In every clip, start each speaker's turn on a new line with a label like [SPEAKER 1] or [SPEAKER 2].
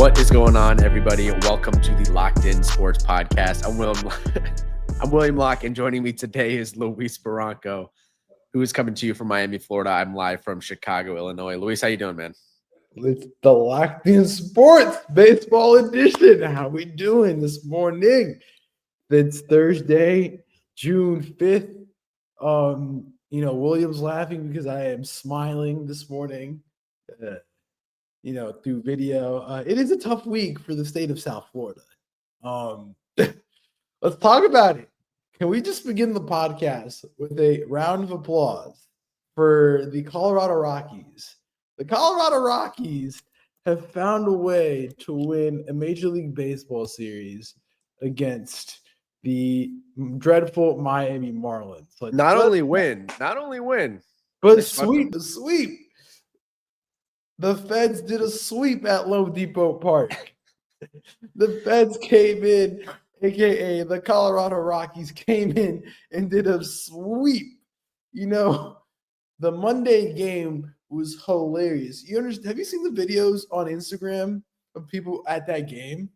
[SPEAKER 1] What is going on, everybody? Welcome to the Locked In Sports Podcast. I'm William Locke, and joining me today is Luis Barranco, who is coming to you from Miami, Florida. I'm live from Chicago, Illinois. Luis, how you doing, man?
[SPEAKER 2] It's the Locked In Sports Baseball Edition. How we doing this morning? It's Thursday, June 5th. William's laughing because I am smiling this morning. Through video. It is a tough week for the state of South Florida. Let's talk about it. Can we just begin the podcast with a round of applause for the Colorado Rockies? The Colorado Rockies have found a way to win a Major League Baseball series against the dreadful Miami Marlins.
[SPEAKER 1] Not only win,
[SPEAKER 2] but sweep. The Feds did a sweep at Lowe Depot Park. The Feds came in, a.k.a. the Colorado Rockies came in and did a sweep. The Monday game was hilarious. Have you seen the videos on Instagram of people at that game?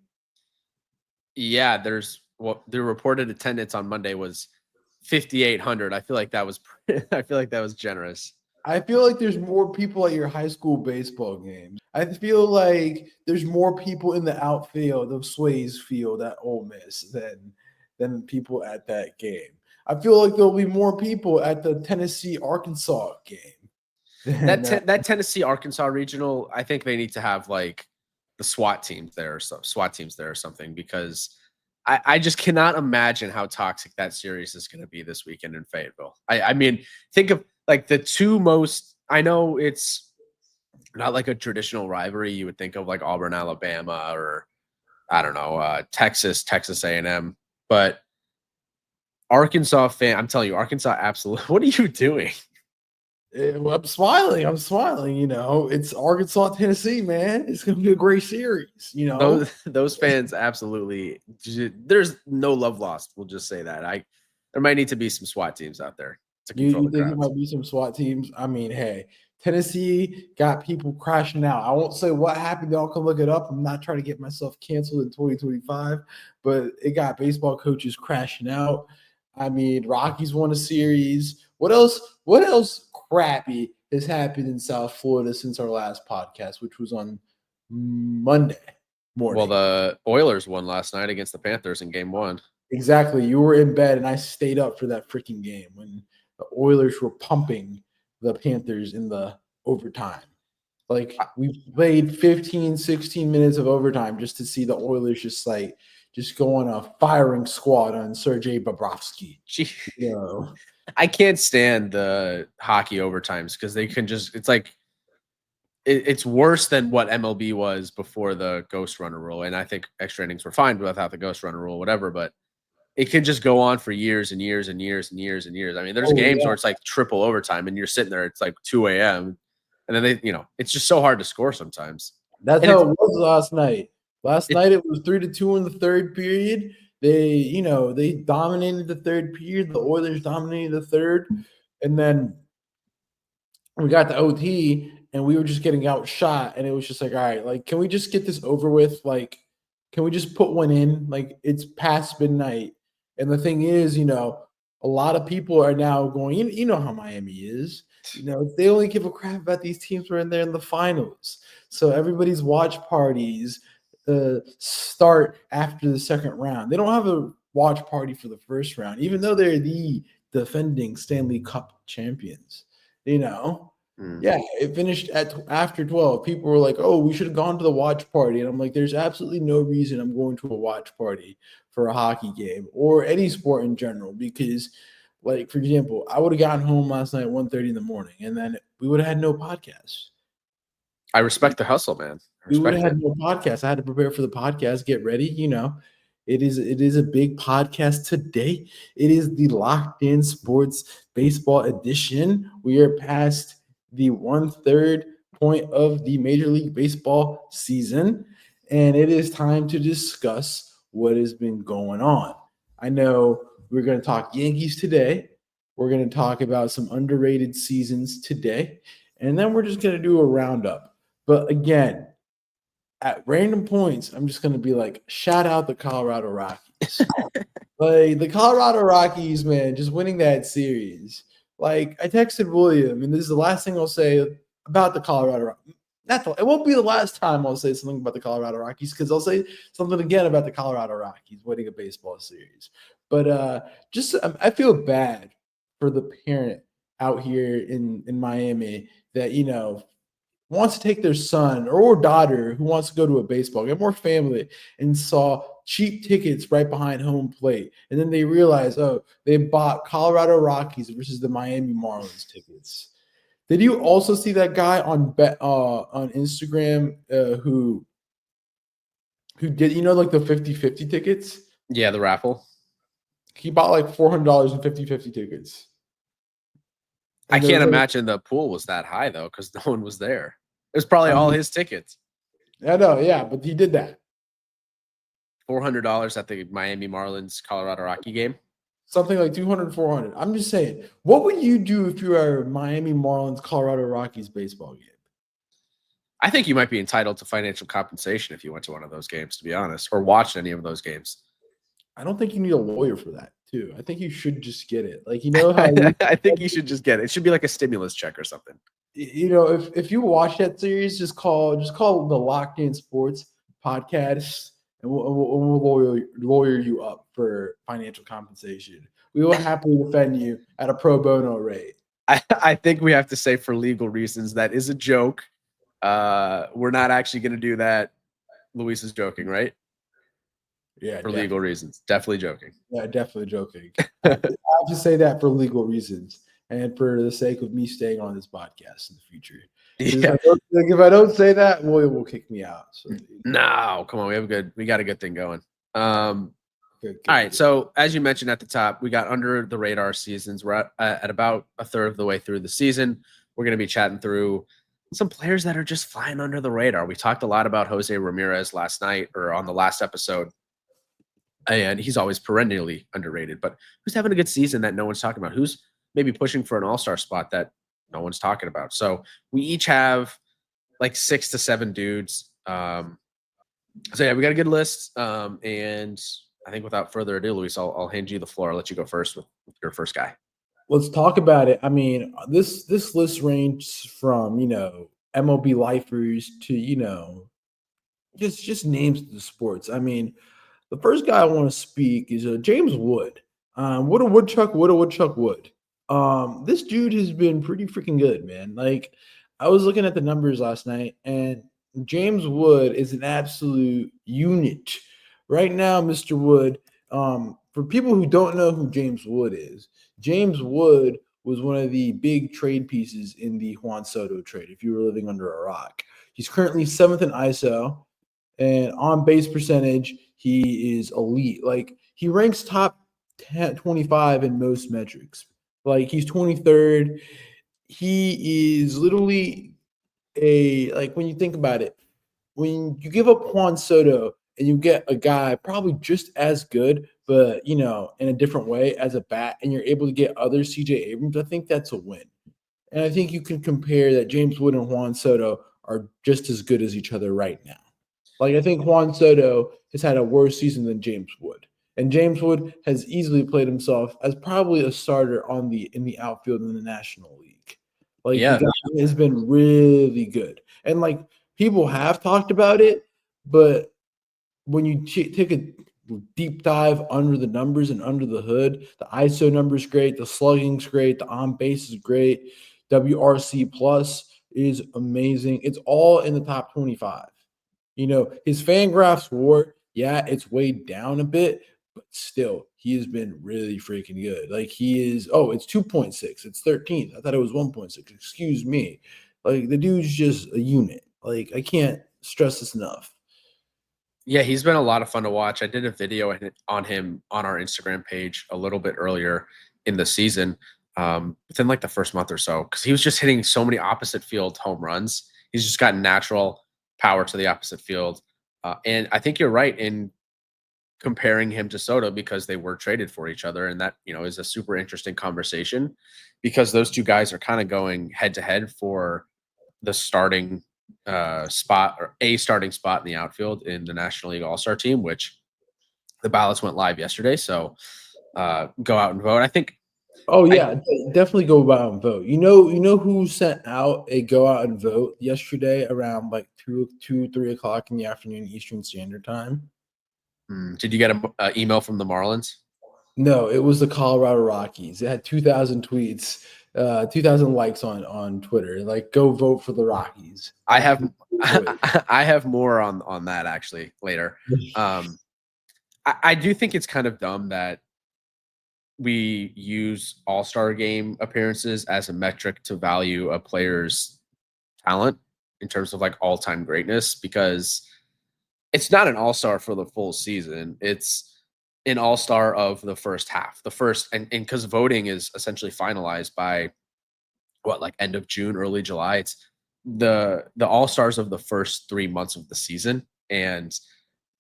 [SPEAKER 1] Yeah, the reported attendance on Monday was 5,800. I feel like that was generous.
[SPEAKER 2] I feel like there's more people at your high school baseball games. I feel like there's more people in the outfield of Sway's Field at Ole Miss than people at that game. I feel like there'll be more people at the Tennessee-Arkansas game.
[SPEAKER 1] That Tennessee-Arkansas regional, I think they need to have like the SWAT teams there or something, because I just cannot imagine how toxic that series is going to be this weekend in Fayetteville. I mean, think of like the two most, I know it's not like a traditional rivalry. You would think of like Auburn, Alabama, or I don't know, Texas A&M, but Arkansas fan, I'm telling you, Arkansas absolutely. What are you doing?
[SPEAKER 2] I'm smiling. It's Arkansas, Tennessee, man. It's going to be a great series.
[SPEAKER 1] Those fans absolutely. There's no love lost. We'll just say that. There might need to be some SWAT teams out there to control the crowds. You think
[SPEAKER 2] there might be some SWAT teams? I mean, hey, Tennessee got people crashing out. I won't say what happened. Y'all can look it up. I'm not trying to get myself canceled in 2025, but it got baseball coaches crashing out. I mean, Rockies won a series. What else crappy has happened in South Florida since our last podcast, which was on Monday morning?
[SPEAKER 1] Well, the Oilers won last night against the Panthers in Game 1.
[SPEAKER 2] Exactly. You were in bed, and I stayed up for that freaking game when the Oilers were pumping the Panthers in the overtime. Like, we played 15, 16 minutes of overtime just to see the Oilers just go on a firing squad on Sergei Bobrovsky.
[SPEAKER 1] I can't stand the hockey overtimes because they can it's like it's worse than what MLB was before the ghost runner rule. And I think extra innings were fine without the ghost runner rule, whatever, but it can just go on for years and years and years and years and years. I mean, there's games where it's like triple overtime and you're sitting there, it's like 2 a.m. and then it's just so hard to score sometimes.
[SPEAKER 2] That's how it was last night. Last night it was 3-2 in the third period. They dominated the third period. The Oilers dominated the third. And then we got the OT and we were just getting outshot. And it was just like, all right, like, can we just get this over with? Like, can we just put one in? Like, it's past midnight. And the thing is, a lot of people are now going, you know how Miami is. They only give a crap about these teams who are in there in the finals. So everybody's watch parties start after the second round. They don't have a watch party for the first round, even though they're the defending Stanley Cup champions. Yeah, it finished after 12. People were like, "Oh, we should have gone to the watch party," and I'm like, "There's absolutely no reason I'm going to a watch party for a hockey game or any sport in general because." Like, for example, I would have gotten home last night at 1:30 in the morning, and then we would have had no podcast.
[SPEAKER 1] I respect the hustle, man.
[SPEAKER 2] We would have had no podcast. I had to prepare for the podcast, get ready. It is a big podcast today. It is the Locked In Sports Baseball Edition. We are past the 1/3 point of the Major League Baseball season, and it is time to discuss what has been going on. I know we're going to talk Yankees today. We're going to talk about some underrated seasons today. And then we're just going to do a roundup. But again, at random points, I'm just gonna be like, shout out the Colorado Rockies. Like the Colorado Rockies, man, just winning that series. Like I texted William, and this is the last thing I'll say about the Colorado Rockies. It won't be the last time I'll say something about the Colorado Rockies because I'll say something again about the Colorado Rockies winning a baseball series. But just I feel bad for the parent out here in Miami that wants to take their son or daughter who wants to go to a baseball game, more family, and saw cheap tickets right behind home plate. And then they realize, oh, they bought Colorado Rockies versus the Miami Marlins tickets. Did you also see that guy on Instagram who did like the 50-50 tickets?
[SPEAKER 1] Yeah, the raffle.
[SPEAKER 2] He bought like $400 in 50-50 tickets.
[SPEAKER 1] I can't imagine the pool was that high though, because no one was there. It was probably all his tickets.
[SPEAKER 2] I know, yeah, but he did that.
[SPEAKER 1] $400 at the Miami Marlins Colorado Rocky game.
[SPEAKER 2] Something like 200, 400. I'm just saying, what would you do if you were a Miami Marlins Colorado Rockies baseball game?
[SPEAKER 1] I think you might be entitled to financial compensation if you went to one of those games, to be honest, or watched any of those games.
[SPEAKER 2] I don't think you need a lawyer for that, too. I think you should just get it. Like, how
[SPEAKER 1] I think you should just get it. It should be like a stimulus check or something.
[SPEAKER 2] If you watch that series, just call the Locked In Sports podcast, and we'll lawyer you up for financial compensation. We will happily defend you at a pro bono rate.
[SPEAKER 1] I think we have to say for legal reasons that is a joke. We're not actually going to do that. Luis is joking, right?
[SPEAKER 2] Yeah,
[SPEAKER 1] for legal reasons. Definitely joking.
[SPEAKER 2] Yeah, definitely joking. I have to say that for legal reasons and for the sake of me staying on this podcast in the future.
[SPEAKER 1] Yeah.
[SPEAKER 2] If I don't say that, William will kick me out. So.
[SPEAKER 1] No, come on. We got a good thing going. All right. So as you mentioned at the top, we got under the radar seasons. We're at about a third of the way through the season. We're going to be chatting through some players that are just flying under the radar. We talked a lot about Jose Ramirez last night or on the last episode. And he's always perennially underrated, but who's having a good season that no one's talking about? Who's maybe pushing for an all-star spot that no one's talking about? So we each have like 6 to 7 dudes. So yeah, we got a good list. And I think without further ado, Luis, I'll hand you the floor. I'll let you go first with your first guy.
[SPEAKER 2] Let's talk about it. I mean, this list ranges from, MLB lifers to, just names of the sports. I mean, the first guy I want to speak is James Wood. Would a woodchuck would. This dude has been pretty freaking good, man. Like, I was looking at the numbers last night, and James Wood is an absolute unit. Right now, Mr. Wood, for people who don't know who James Wood is, James Wood was one of the big trade pieces in the Juan Soto trade, if you were living under a rock. He's currently 7th in ISO, and on base percentage, he is elite. Like, he ranks top 25 in most metrics. Like, he's 23rd. He is literally when you think about it, when you give up Juan Soto and you get a guy probably just as good, but, in a different way as a bat, and you're able to get other CJ Abrams, I think that's a win. And I think you can compare that James Wood and Juan Soto are just as good as each other right now. Like, I think Juan Soto has had a worse season than James Wood. And James Wood has easily played himself as probably a starter in the outfield in the National League. Like, the guy has been really good. And, like, people have talked about it, but when you take a deep dive under the numbers and under the hood, the ISO number is great, the slugging's great, the on base is great, WRC plus is amazing. It's all in the top 25. His Fangraphs WAR, yeah, it's weighed down a bit, but still, he has been really freaking good. Like, it's 2.6. It's 13th. I thought it was 1.6. Excuse me. Like, the dude's just a unit. Like, I can't stress this enough.
[SPEAKER 1] Yeah, he's been a lot of fun to watch. I did a video on him on our Instagram page a little bit earlier in the season, within like the first month or so, because he was just hitting so many opposite field home runs. He's just got natural power to the opposite field. And I think you're right in comparing him to Soto because they were traded for each other. And that, is a super interesting conversation because those two guys are kind of going head to head for the starting spot or a starting spot in the outfield in the National League All-Star team, which the ballots went live yesterday. So go out and vote. I think.
[SPEAKER 2] Oh yeah, definitely go out and vote. You know who sent out a go out and vote yesterday around like 3 o'clock in the afternoon Eastern Standard Time?
[SPEAKER 1] Did you get an email from the Marlins?
[SPEAKER 2] No, it was the Colorado Rockies. It had 2,000 tweets, 2,000 likes on Twitter. Like, go vote for the Rockies.
[SPEAKER 1] I have I have more on that actually later. I do think it's kind of dumb that we use all-star game appearances as a metric to value a player's talent in terms of like all-time greatness, because it's not an all-star for the full season. It's an all-star of the first half. The first and because voting is essentially finalized by what, like end of June, early July. It's the all-stars of the first 3 months of the season. And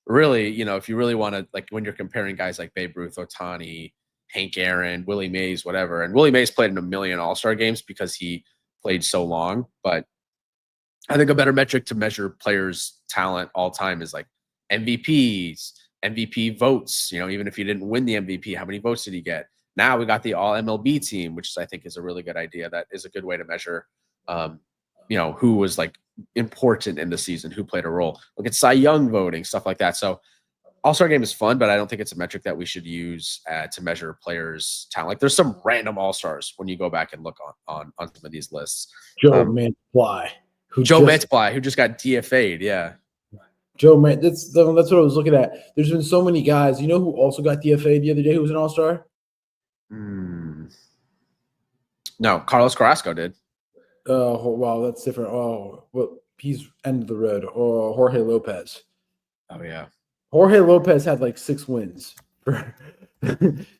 [SPEAKER 1] really, if you really want to, like, when you're comparing guys like Babe Ruth, Otani, Hank Aaron, Willie Mays, whatever, and Willie Mays played in a million All-Star games because he played so long. But I think a better metric to measure players' talent all time is like MVPs, MVP votes. Even if you didn't win the MVP, how many votes did he get? Now we got the All MLB team, which I think is a really good idea. That is a good way to measure, who was like important in the season, who played a role. Look at Cy Young voting, stuff like that. So all-star game is fun, but I don't think it's a metric that we should use to measure players' talent. Like, there's some random all-stars when you go back and look on some of these lists.
[SPEAKER 2] Joe Mantiply,
[SPEAKER 1] who just got DFA'd. Yeah.
[SPEAKER 2] Joe Man, that's what I was looking at. There's been so many guys. You know who also got DFA'd the other day? Who was an all-star?
[SPEAKER 1] No, Carlos Carrasco did.
[SPEAKER 2] Wow, that's different. Oh, well, he's end of the road. Oh, Jorge Lopez.
[SPEAKER 1] Oh yeah.
[SPEAKER 2] Jorge Lopez had like 6 wins.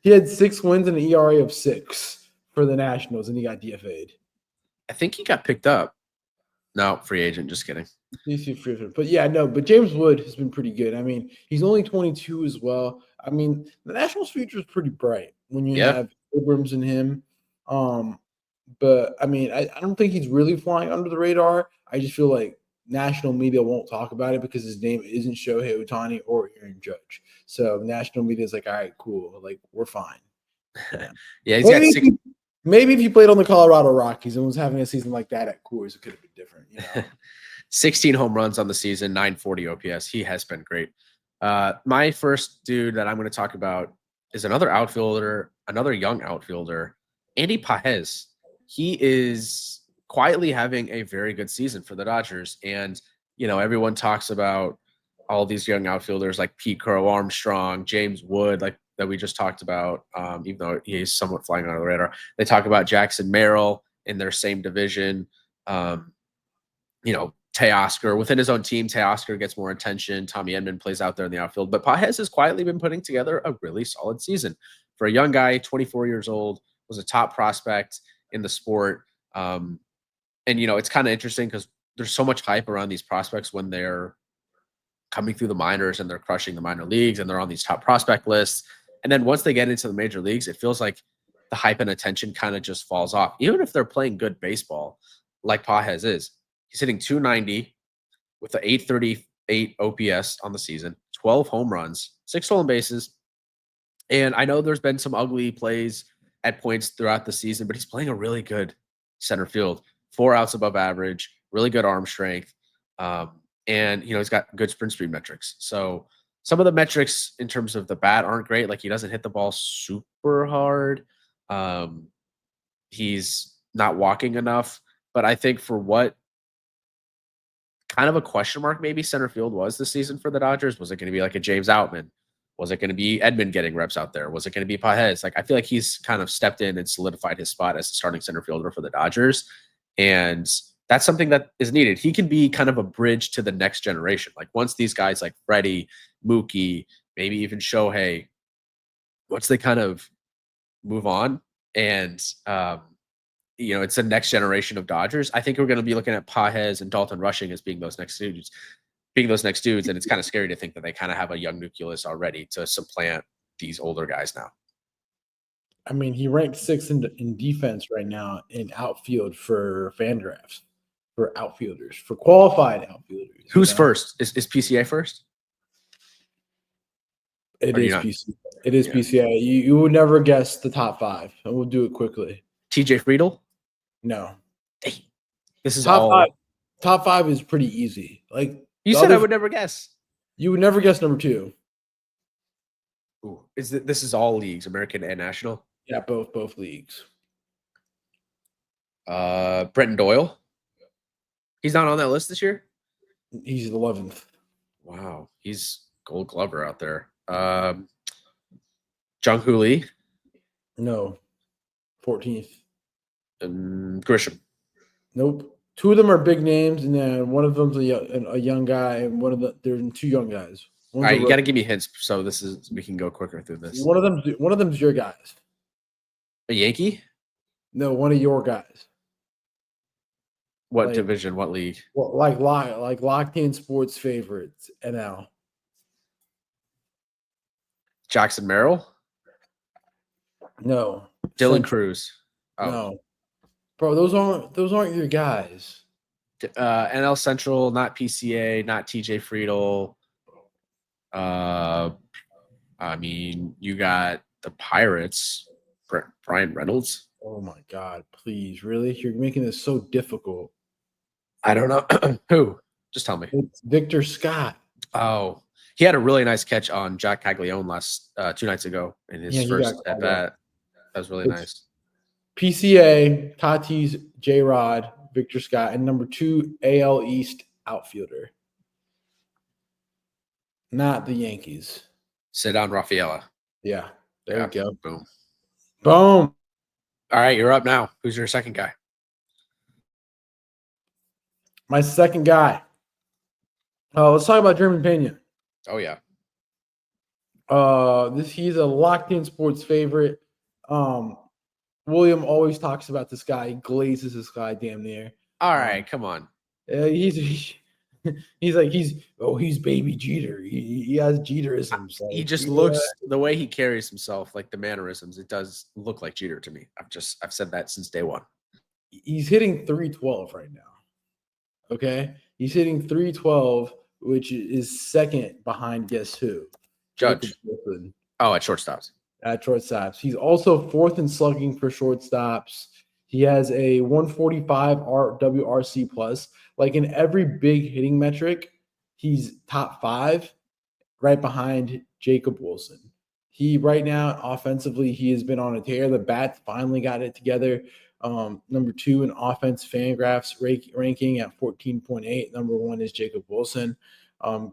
[SPEAKER 2] He had 6 wins and an ERA of 6 for the Nationals, and he got DFA'd.
[SPEAKER 1] I think he got picked up. No, free agent. Just kidding.
[SPEAKER 2] But yeah, no. But James Wood has been pretty good. I mean, he's only 22 as well. I mean, the Nationals' future is pretty bright when you have Abrams and him. But I mean, I don't think he's really flying under the radar. I just feel like national media won't talk about it because his name isn't Shohei Ohtani or Aaron Judge. So national media is like, all right, cool, like we're fine.
[SPEAKER 1] Yeah,
[SPEAKER 2] maybe if he played on the Colorado Rockies and was having a season like that at Coors, it could have been different.
[SPEAKER 1] 16 home runs on the season, 940 OPS. He has been great. My first dude that I'm going to talk about is another outfielder, another young outfielder, Andy Pages. He is quietly having a very good season for the Dodgers. And, everyone talks about all these young outfielders like Pete Crow Armstrong, James Wood, like that we just talked about, even though he's somewhat flying under the radar. They talk about Jackson Merrill in their same division. Teoscar within his own team. Teoscar gets more attention. Tommy Edman plays out there in the outfield. But Pages has quietly been putting together a really solid season. For a young guy, 24 years old, was a top prospect in the sport. And, it's kind of interesting because there's so much hype around these prospects when they're coming through the minors and they're crushing the minor leagues and they're on these top prospect lists. And then once they get into the major leagues, it feels like the hype and attention kind of just falls off. Even if they're playing good baseball, like Pages is. He's hitting 290 with the 838 OPS on the season, 12 home runs, 6 stolen bases. And I know there's been some ugly plays at points throughout the season, but he's playing a really good center field, 4 outs above average, really good arm strength. And, he's got good sprint speed metrics. So some of the metrics in terms of the bat aren't great. Like, he doesn't hit the ball super hard. He's not walking enough. But I think for what kind of a question mark maybe center field was this season for the Dodgers, was it going to be like a James Outman? Was it going to be Edman getting reps out there? Was it going to be Pages? Like, I feel like he's kind of stepped in and solidified his spot as the starting center fielder for the Dodgers. And that's something that is needed. He can be kind of a bridge to the next generation. Like, once these guys like Freddie, Mookie, maybe even Shohei, once they kind of move on and, it's the next generation of Dodgers, I think we're going to be looking at Pages and Dalton Rushing as being those next dudes. And it's kind of scary to think that they kind of have a young nucleus already to supplant these older guys now.
[SPEAKER 2] I mean, he ranked 6th in defense right now in outfield for FanGraphs. for outfielders, for qualified outfielders.
[SPEAKER 1] Who's first? Is PCA first?
[SPEAKER 2] It is PCA. It is PCA. You would never guess the top 5, and we'll do it quickly.
[SPEAKER 1] TJ Friedl?
[SPEAKER 2] No.
[SPEAKER 1] This is
[SPEAKER 2] top 5 is pretty easy. Like
[SPEAKER 1] you said, I would never guess.
[SPEAKER 2] You would never guess number 2.
[SPEAKER 1] Ooh, this is all leagues, American and national?
[SPEAKER 2] Yeah, both leagues.
[SPEAKER 1] Brenton Doyle? He's not on that list this year?
[SPEAKER 2] He's 11th.
[SPEAKER 1] Wow. He's Gold Glover out there. Jung-Hoo Lee?
[SPEAKER 2] No. 14th.
[SPEAKER 1] Grisham?
[SPEAKER 2] Nope. 2 of them are big names, and then one of them's a young guy, and there's 2 young guys.
[SPEAKER 1] All right, you got to give me hints, so we can go quicker through this.
[SPEAKER 2] One of them's your guys.
[SPEAKER 1] A Yankee?
[SPEAKER 2] No, one of your guys.
[SPEAKER 1] What division? What league?
[SPEAKER 2] Well, like locked in sports favorites. NL.
[SPEAKER 1] Jackson Merrill?
[SPEAKER 2] No.
[SPEAKER 1] Dylan Cruz?
[SPEAKER 2] Oh. No. Bro, those aren't your guys.
[SPEAKER 1] NL Central, not PCA, not TJ Friedl. I mean, you got the Pirates, Brian Reynolds.
[SPEAKER 2] Oh my God! Please, really? You're making this so difficult.
[SPEAKER 1] I don't know who. Just tell me.
[SPEAKER 2] It's Victor Scott.
[SPEAKER 1] Oh, he had a really nice catch on Jack Caglianone last 2 nights ago in his first at bat. That was really nice.
[SPEAKER 2] PCA, Tatis, J-Rod, Victor Scott, and number 2 AL East outfielder. Not the Yankees.
[SPEAKER 1] Cedar Rafaela.
[SPEAKER 2] Yeah, there we go.
[SPEAKER 1] Boom.
[SPEAKER 2] Boom.
[SPEAKER 1] All right, you're up now. Who's your second guy?
[SPEAKER 2] My second guy. Let's talk about German Pena.
[SPEAKER 1] Oh yeah.
[SPEAKER 2] He's a locked-in sports favorite. William always talks about this guy. He glazes this guy damn near.
[SPEAKER 1] All right, come on.
[SPEAKER 2] He's baby Jeter. He has Jeterisms.
[SPEAKER 1] He just looks the way he carries himself, like the mannerisms. It does look like Jeter to me. I've said that since day one.
[SPEAKER 2] He's hitting 312 right now. Okay, he's hitting 312, which is second behind guess who?
[SPEAKER 1] Judge. Oh, at shortstops.
[SPEAKER 2] At shortstops. He's also 4th in slugging for shortstops. He has a 145 WRC plus. Like in every big hitting metric, he's top 5, right behind Jacob Wilson. He right now offensively, he has been on a tear. The bat finally got it together. Number 2 in offense Fangraphs ranking at 14.8. Number 1 is Jacob Wilson.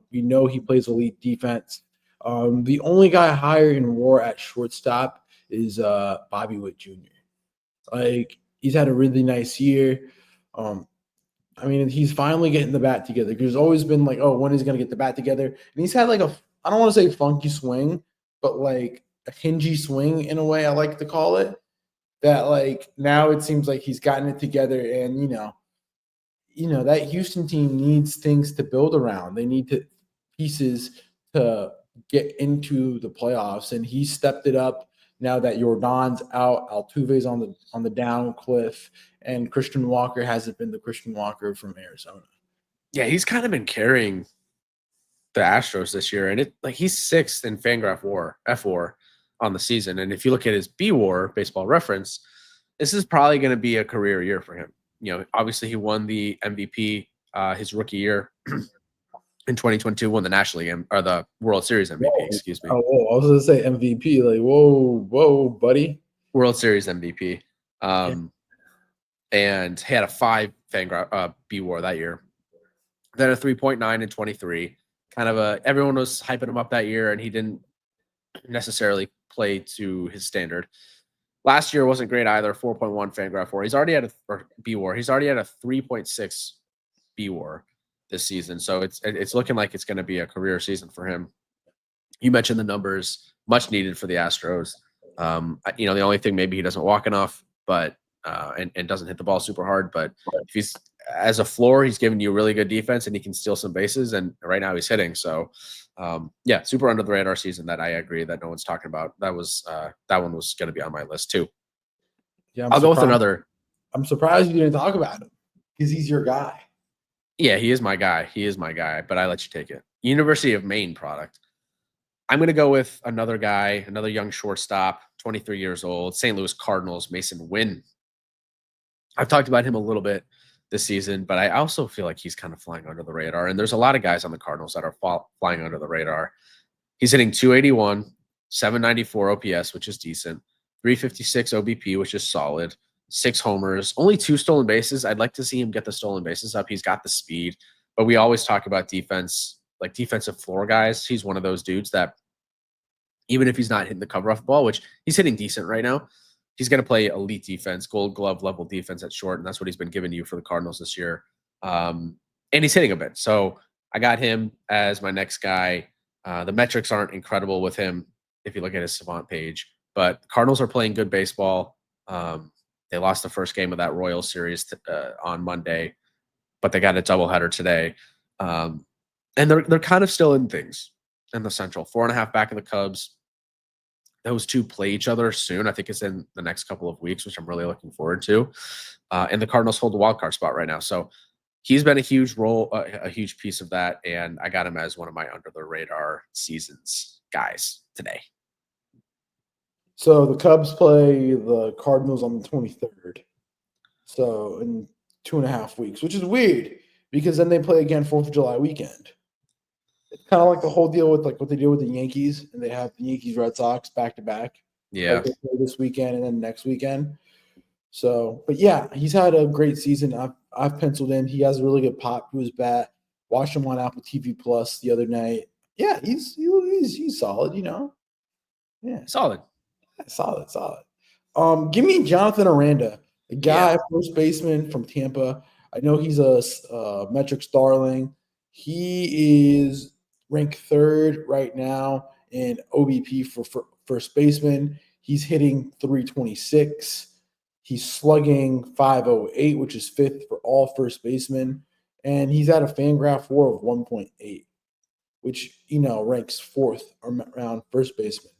[SPEAKER 2] He plays elite defense. The only guy higher in WAR at shortstop is Bobby Witt Jr. Like he's had a really nice year. He's finally getting the bat together. There's always been like, oh, when is he going to get the bat together? And he's had like I don't want to say funky swing, but like a hingy swing in a way I like to call it. That like now it seems like he's gotten it together, and that Houston team needs things to build around. They need pieces to get into the playoffs, and he stepped it up. Now that Jordan's out, Altuve's on the down cliff, and Christian Walker hasn't been the Christian Walker from Arizona.
[SPEAKER 1] Yeah, he's kind of been carrying the Astros this year, and he's 6th in Fangraph WAR, F4 on the season. And if you look at his B WAR, Baseball Reference, this is probably going to be a career year for him. Obviously he won the MVP his rookie year. In 2022, won the National League or the World Series MVP. Excuse me.
[SPEAKER 2] Oh, I was going to say MVP. Like, whoa, buddy.
[SPEAKER 1] World Series MVP. And he had a 5 Fangraph B WAR that year. Then a 3.9 in 23. Kind of everyone was hyping him up that year, and he didn't necessarily play to his standard. Last year wasn't great either. 4.1 Fangraph WAR. He's already had a B WAR. He's already had a 3.6 B WAR this season. So it's looking like it's going to be a career season for him. You mentioned the numbers, much needed for the Astros. The only thing, maybe he doesn't walk enough, but and doesn't hit the ball super hard. But if he's as a floor, he's giving you really good defense, and he can steal some bases. And right now he's hitting. So super under the radar season that I agree that no one's talking about. That one was going to be on my list too.
[SPEAKER 2] Yeah,
[SPEAKER 1] I'll go with another.
[SPEAKER 2] I'm surprised you didn't talk about him. because he's your guy.
[SPEAKER 1] Yeah, he is my guy. He is my guy, but I let you take it. University of Maine product. I'm going to go with another guy, another young shortstop, 23 years old, St. Louis Cardinals, Mason Wynn. I've talked about him a little bit this season, but I also feel like he's kind of flying under the radar. And there's a lot of guys on the Cardinals that are flying under the radar. He's hitting 281, 794 OPS, which is decent, 356 OBP, which is solid, 6 homers, only 2 stolen bases. I'd like to see him get the stolen bases up. He's got the speed, but we always talk about defense, like defensive floor guys. He's one of those dudes that even if he's not hitting the cover off the ball, which he's hitting decent right now, he's going to play elite defense, gold glove level defense at short. And that's what he's been giving you for the Cardinals this year. And he's hitting a bit. So I got him as my next guy. The metrics aren't incredible with him if you look at his Savant page, but Cardinals are playing good baseball. They lost the first game of that Royals series on Monday, but they got a doubleheader today. And they're kind of still in things in the Central. 4.5 back of the Cubs. Those two play each other soon. I think it's in the next couple of weeks, which I'm really looking forward to. And the Cardinals hold the wild card spot right now. So he's been a huge role, a huge piece of that. And I got him as one of my under the radar seasons guys today.
[SPEAKER 2] So the Cubs play the Cardinals on the 23rd. So in 2.5 weeks, which is weird because then they play again 4th of July weekend. It's kind of like the whole deal with like what they do with the Yankees, and they have the Yankees Red Sox back to back.
[SPEAKER 1] Yeah.
[SPEAKER 2] Like they play this weekend and then next weekend. So, but yeah, he's had a great season. I've penciled in. He has a really good pop to his bat. Watched him on Apple TV Plus the other night. Yeah, he's solid. You know. Yeah,
[SPEAKER 1] solid.
[SPEAKER 2] Give me Jonathan Aranda, a guy,
[SPEAKER 1] Yeah.
[SPEAKER 2] first baseman from Tampa. I know he's a metrics darling. He is ranked 3rd right now in OBP for first baseman. He's hitting 326. He's slugging 508, which is 5th for all first basemen. And he's at a Fangraph WAR of 1.8, which, ranks 4th around first baseman.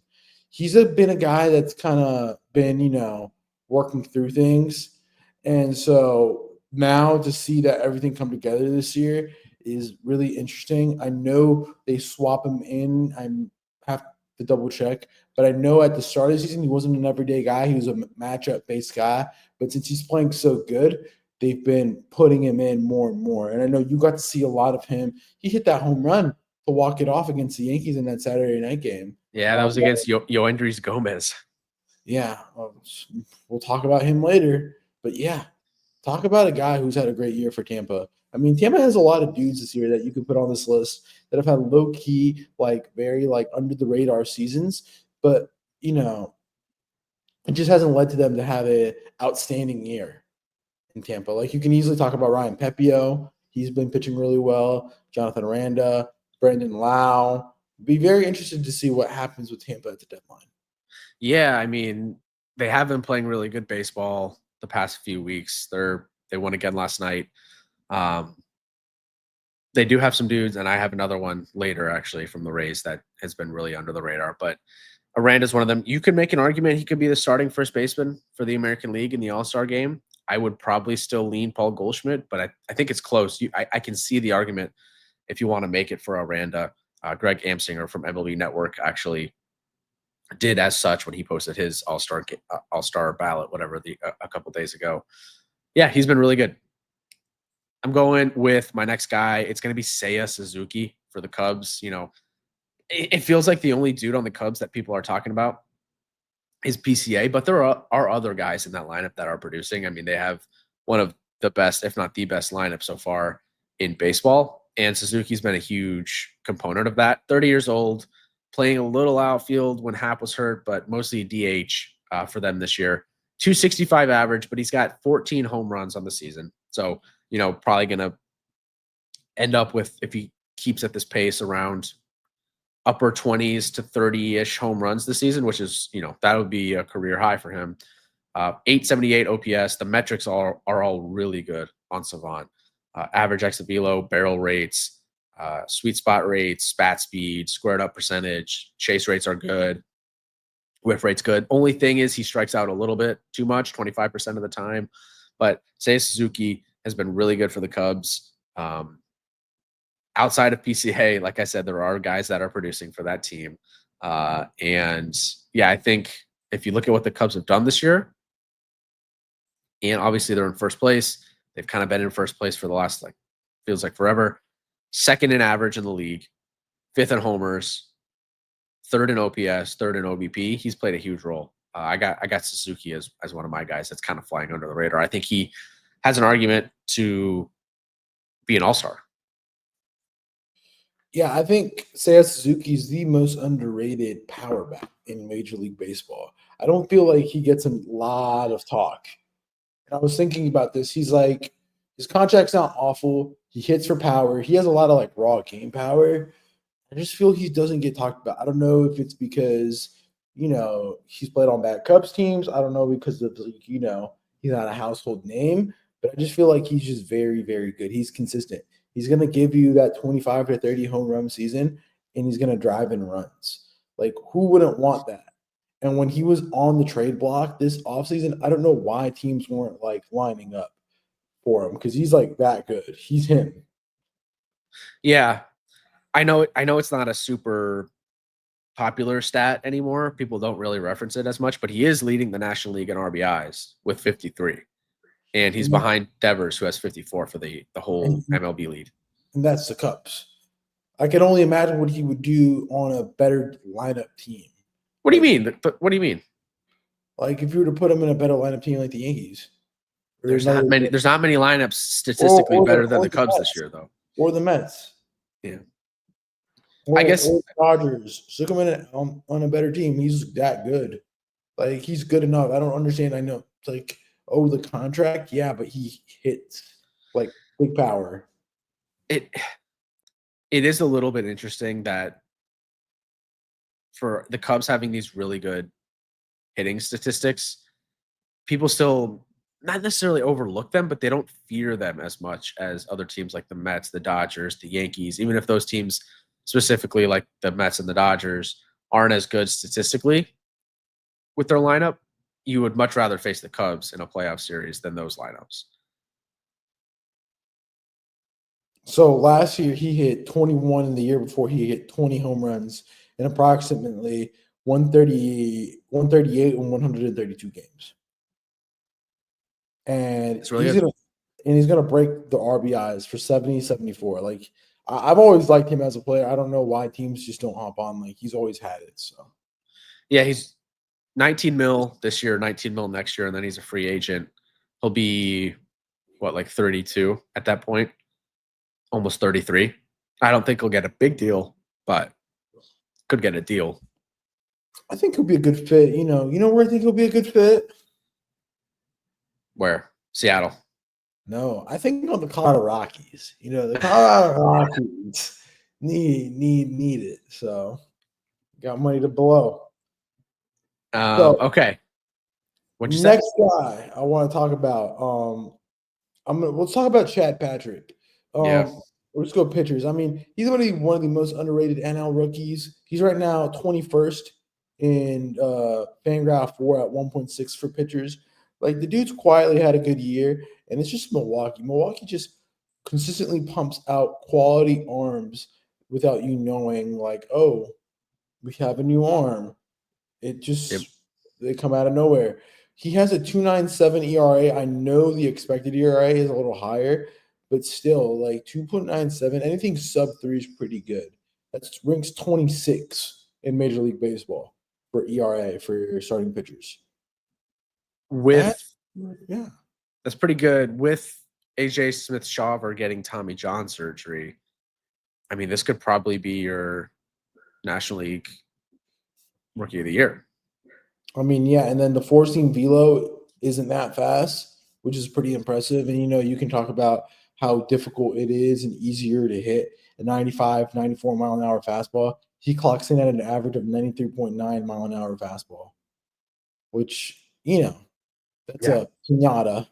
[SPEAKER 2] He's been a guy that's kind of been, working through things. And so now to see that everything come together this year is really interesting. I know they swap him in. I have to double check, but I know at the start of the season, he wasn't an everyday guy. He was a matchup-based guy. But since he's playing so good, they've been putting him in more and more. And I know you got to see a lot of him. He hit that home run to walk it off against the Yankees in that Saturday night game.
[SPEAKER 1] Yeah, that was against Yoendrys Gomez.
[SPEAKER 2] Yeah, we'll talk about him later. But yeah, talk about a guy who's had a great year for Tampa. I mean, Tampa has a lot of dudes this year that you could put on this list that have had low key, very under the radar seasons, but it just hasn't led to them to have an outstanding year in Tampa. Like you can easily talk about Ryan Pepio. He's been pitching really well. Jonathan Aranda, Brandon Lau. Be very interested to see what happens with Tampa at the deadline.
[SPEAKER 1] Yeah, I mean, they have been playing really good baseball the past few weeks. They won again last night. They do have some dudes, and I have another one later actually from the Rays that has been really under the radar. But Aranda's one of them. You could make an argument he could be the starting first baseman for the American League in the All-Star game. I would probably still lean Paul Goldschmidt, but I think it's close. I can see the argument if you want to make it for Aranda. Greg Amsinger from MLB Network actually did as such when he posted his All-Star ballot, whatever, a couple days ago. Yeah, he's been really good. I'm going with my next guy. It's going to be Seiya Suzuki for the Cubs. It feels like the only dude on the Cubs that people are talking about is PCA, but there are other guys in that lineup that are producing. I mean, they have one of the best, if not the best lineup so far in baseball. And Suzuki's been a huge component of that. 30 years old, playing a little outfield when Happ was hurt, but mostly DH for them this year. 265 average, but he's got 14 home runs on the season. So, probably going to end up with, if he keeps at this pace, around upper 20s to 30-ish home runs this season, which is, that would be a career high for him. 878 OPS. The metrics are all really good on Savant. Average exit velo, barrel rates, sweet spot rates, spat speed, squared up percentage, chase rates are good. Whiff rate's good. Only thing is he strikes out a little bit too much, 25% of the time. But Seiya Suzuki has been really good for the Cubs. Outside of PCA, like I said, there are guys that are producing for that team. And yeah, I think if you look at what the Cubs have done this year, and obviously they're in first place, they've kind of been in first place for the last, like, feels like forever. Second in average in the league, fifth in homers, third in OPS, third in OBP. He's played a huge role. I got Suzuki as one of my guys that's kind of flying under the radar. I think he has an argument to be an all-star.
[SPEAKER 2] Yeah, I think Seiya Suzuki is the most underrated power bat in Major League Baseball. I don't feel like he gets a lot of talk. And I was thinking about this. He's like, his contract's not awful. He hits for power. He has a lot of like raw game power. I just feel he doesn't get talked about. I don't know if it's because, he's played on bad Cubs teams. I don't know because of, he's not a household name, but I just feel like he's just very, very good. He's consistent. He's going to give you that 25 to 30 home run season, and he's going to drive in runs. Like, who wouldn't want that? And when he was on the trade block this offseason, I don't know why teams weren't like lining up for him because he's like that good. He's him.
[SPEAKER 1] Yeah. I know it's not a super popular stat anymore. People don't really reference it as much, but he is leading the National League in RBIs with 53. And he's behind Devers, who has 54 for the whole MLB lead.
[SPEAKER 2] And that's the Cubs. I can only imagine what he would do on a better lineup team.
[SPEAKER 1] What do you mean? What do you mean?
[SPEAKER 2] Like if you were to put him in a better lineup team like the Yankees.
[SPEAKER 1] There's not many lineups statistically better than the Cubs this year, though.
[SPEAKER 2] Or the Mets.
[SPEAKER 1] Yeah.
[SPEAKER 2] I guess the Dodgers. Stick him in on a better team. He's that good. Like he's good enough. I don't understand. I know it's like, oh, the contract, yeah, but he hits like big power.
[SPEAKER 1] It is a little bit interesting that for the Cubs having these really good hitting statistics, people still not necessarily overlook them, but they don't fear them as much as other teams like the Mets, the Dodgers, the Yankees, even if those teams specifically like the Mets and the Dodgers aren't as good statistically with their lineup. You would much rather face the Cubs in a playoff series than those lineups.
[SPEAKER 2] So last year he hit 21, and the year before he hit 20 home runs in approximately 138 and 132 games. And really he's gonna break the RBIs for 70, 74. Like I've always liked him as a player. I don't know why teams just don't hop on. Like he's always had it. So
[SPEAKER 1] yeah, he's 19 mil this year, 19 mil next year, and then he's a free agent. He'll be like 32 at that point, almost 33. I don't think he'll get a big deal, but could get a deal.
[SPEAKER 2] I think he'll be a good fit. You know where I think he'll be a good fit?
[SPEAKER 1] Where? Seattle.
[SPEAKER 2] No, I think on the Colorado Rockies. The Colorado Rockies need it. So got money to blow.
[SPEAKER 1] Okay.
[SPEAKER 2] What'd you next say? Guy I want to talk about. Let's talk about Chad Patrick. Let's go pitchers. I mean, he's going to be one of the most underrated NL rookies. He's right now 21st in Fangraph 4 at 1.6 for pitchers. Like the dude's quietly had a good year, and it's just Milwaukee. Milwaukee just consistently pumps out quality arms without you knowing, like, oh, we have a new arm. It just they come out of nowhere. He has a 2.97 ERA. I know the expected ERA is a little higher, but still, like 2.97, anything sub 3 is pretty good. That's ranks 26 in Major League Baseball for ERA for your starting pitchers.
[SPEAKER 1] That's pretty good. With AJ Smith-Shawver getting Tommy John surgery, I mean, this could probably be your National League Rookie of the Year.
[SPEAKER 2] I mean, yeah, and then the four-seam velo isn't that fast, which is pretty impressive. And, you can talk about how difficult it is and easier to hit a 95, 94 mile an hour fastball. He clocks in at an average of 93.9 mile an hour fastball, which, that's a pinata.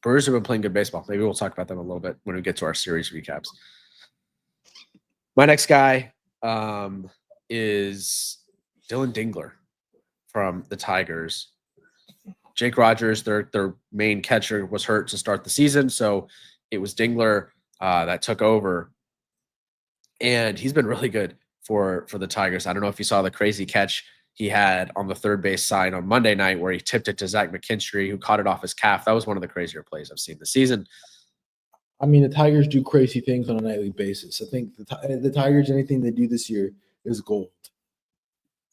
[SPEAKER 1] Brewers have been playing good baseball. Maybe we'll talk about them a little bit when we get to our series recaps. My next guy is Dylan Dingler from the Tigers. Jake Rogers, their main catcher, was hurt to start the season, so it was Dingler that took over, and he's been really good for the Tigers. I don't know if you saw the crazy catch he had on the third base side on Monday night where he tipped it to Zach McKinstry, who caught it off his calf. That was one of the crazier plays I've seen this season.
[SPEAKER 2] I mean, the Tigers do crazy things on a nightly basis. I think the Tigers, anything they do this year is gold.